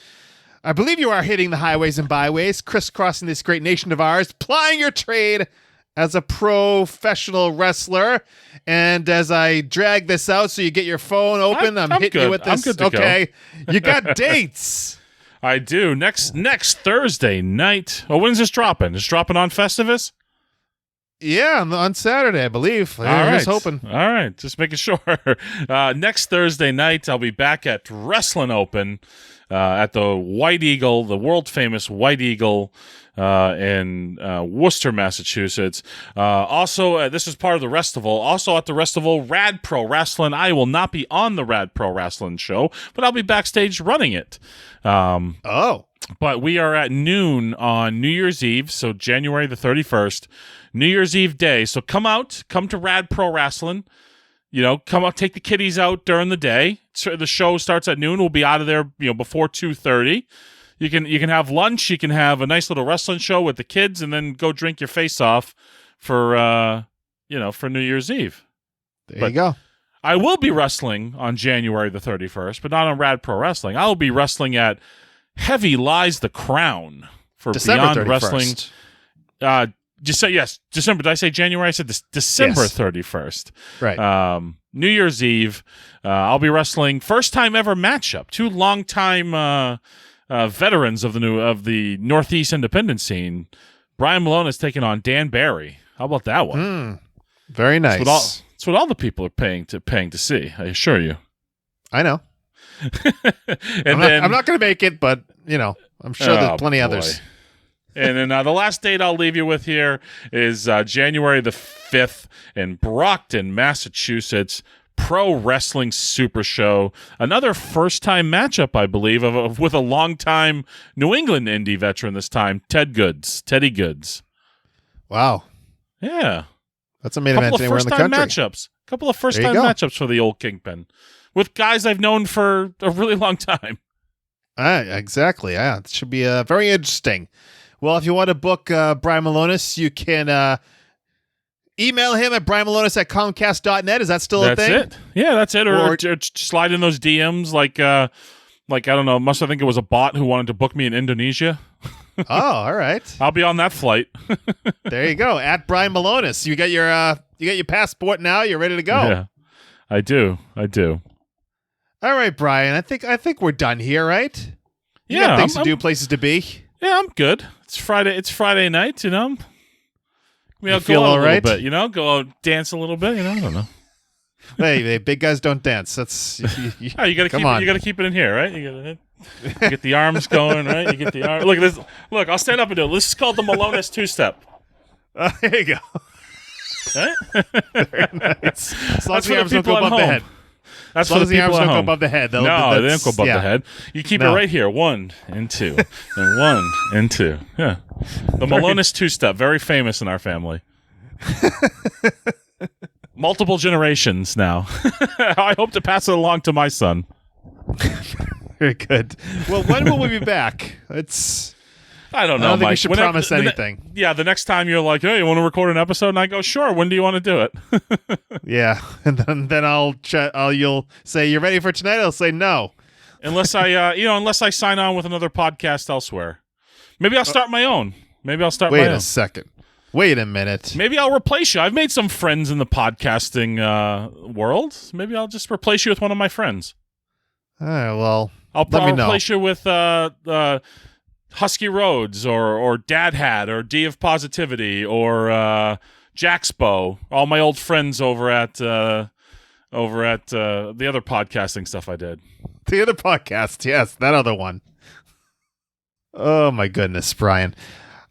I believe you are hitting the highways and byways, crisscrossing this great nation of ours, plying your trade as a professional wrestler. And as I drag this out so you get your phone open, I'm hitting good. you with this. I'm good to okay, go. You got dates. I do. Next Thursday night. Oh, when's this dropping? It's dropping on Festivus? Yeah, on Saturday, I believe. I'm just hoping. All right, just making sure. Next Thursday night, I'll be back at Wrestling Open at the White Eagle, the world-famous White Eagle in Worcester, Massachusetts. Also, this is part of the Restival. Also at the Restival, Rad Pro Rasslin. I will not be on the Rad Pro Rasslin show, but I'll be backstage running it. But we are at noon on New Year's Eve, so January the 31st, New Year's Eve day. So come to Rad Pro Rasslin. Come out, take the kiddies out during the day. So the show starts at noon. We'll be out of there, before 2:30. You can have lunch. You can have a nice little wrestling show with the kids, and then go drink your face off for New Year's Eve. There you go. I will be wrestling on January the 31st, but not on Rad Pro Wrestling. I will be wrestling at Heavy Lies the Crown for December Beyond 31st. Wrestling. December. Did I say January? I said December 31st. Right. New Year's Eve. I'll be wrestling first time ever matchup. Two longtime veterans of the Northeast independent scene. Brian Milonas taking on Dan Barry. How about that one? Very nice. That's what all the people are paying to see. I assure you. I know. I'm not going to make it, but I'm sure there's plenty others. And then the last date I'll leave you with here is January the 5th in Brockton, Massachusetts. Pro Wrestling Super Show. Another first-time matchup, I believe, with a long-time New England indie veteran this time, Teddy Goods. Wow. Yeah. That's a main event anywhere in the country. Couple of first-time matchups for the old Kingpin with guys I've known for a really long time. Exactly. Yeah, it should be very interesting. Well, if you want to book Brian Milonas, you can email him at brianmilonas@comcast.net. Is that still a thing? That's it. Yeah, that's it. Or slide in those DMs like I don't know, I think it was a bot who wanted to book me in Indonesia. Oh, all right. I'll be on that flight. There you go. At Brian Milonas. You got your passport now. You're ready to go. Yeah, I do. All right, Brian. I think we're done here, right? You got things to do, places to be. Yeah, I'm good. It's Friday night, You I'll feel go out all a right? little bit, go out, dance a little bit, I don't know. Hey, big guys don't dance. That's you gotta keep it in here, right? You get the arms going, right? You get the arm. Look at this. Look, I'll stand up and do it. This is called the Milonas two-step. There you go. Right? Very nice. As long as the arms don't go above the head. That's as long as the arms don't go above the head. No, they don't go above the head. You keep it right here. 1 and 2. And 1 and 2. Yeah. The Milonas two-step. Very famous in our family. Multiple generations now. I hope to pass it along to my son. Very good. Well, when will we be back? I don't know, I don't think Mike. we should promise anything. The next time you're like, hey, you want to record an episode? And I go, sure. When do you want to do it? Yeah. And then you'll say, you ready for tonight? I'll say no. Unless I sign on with another podcast elsewhere. Maybe I'll start my own. Wait a second. Wait a minute. Maybe I'll replace you. I've made some friends in the podcasting world. Maybe I'll just replace you with one of my friends. All right, well, I'll let me know. replace you with Husky Rhodes or Dad Hat or D of Positivity or Jaxpo. All my old friends over at the other podcasting stuff I did. The other podcast, yes, that other one. Oh my goodness, Brian.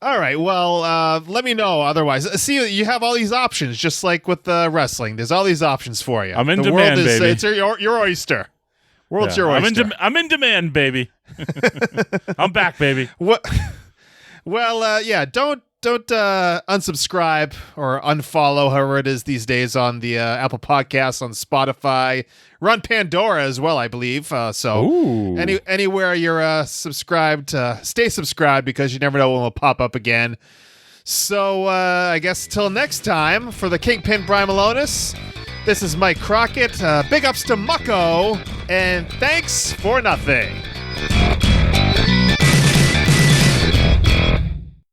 All right, well, let me know otherwise. See, you have all these options, just like with wrestling. There's all these options for you. I'm in demand, baby. It's your oyster. World's your oyster. I'm in demand, baby. I'm back, baby. What? Well, yeah. Don't unsubscribe or unfollow, however it is these days, on the Apple Podcasts, on Spotify. We're on Pandora as well, I believe. So anywhere you're subscribed, stay subscribed, because you never know when we'll pop up again. So I guess till next time, for the Kingpin Brian Milonas, this is Mike Crockett. Big ups to Mucko, and thanks for nothing.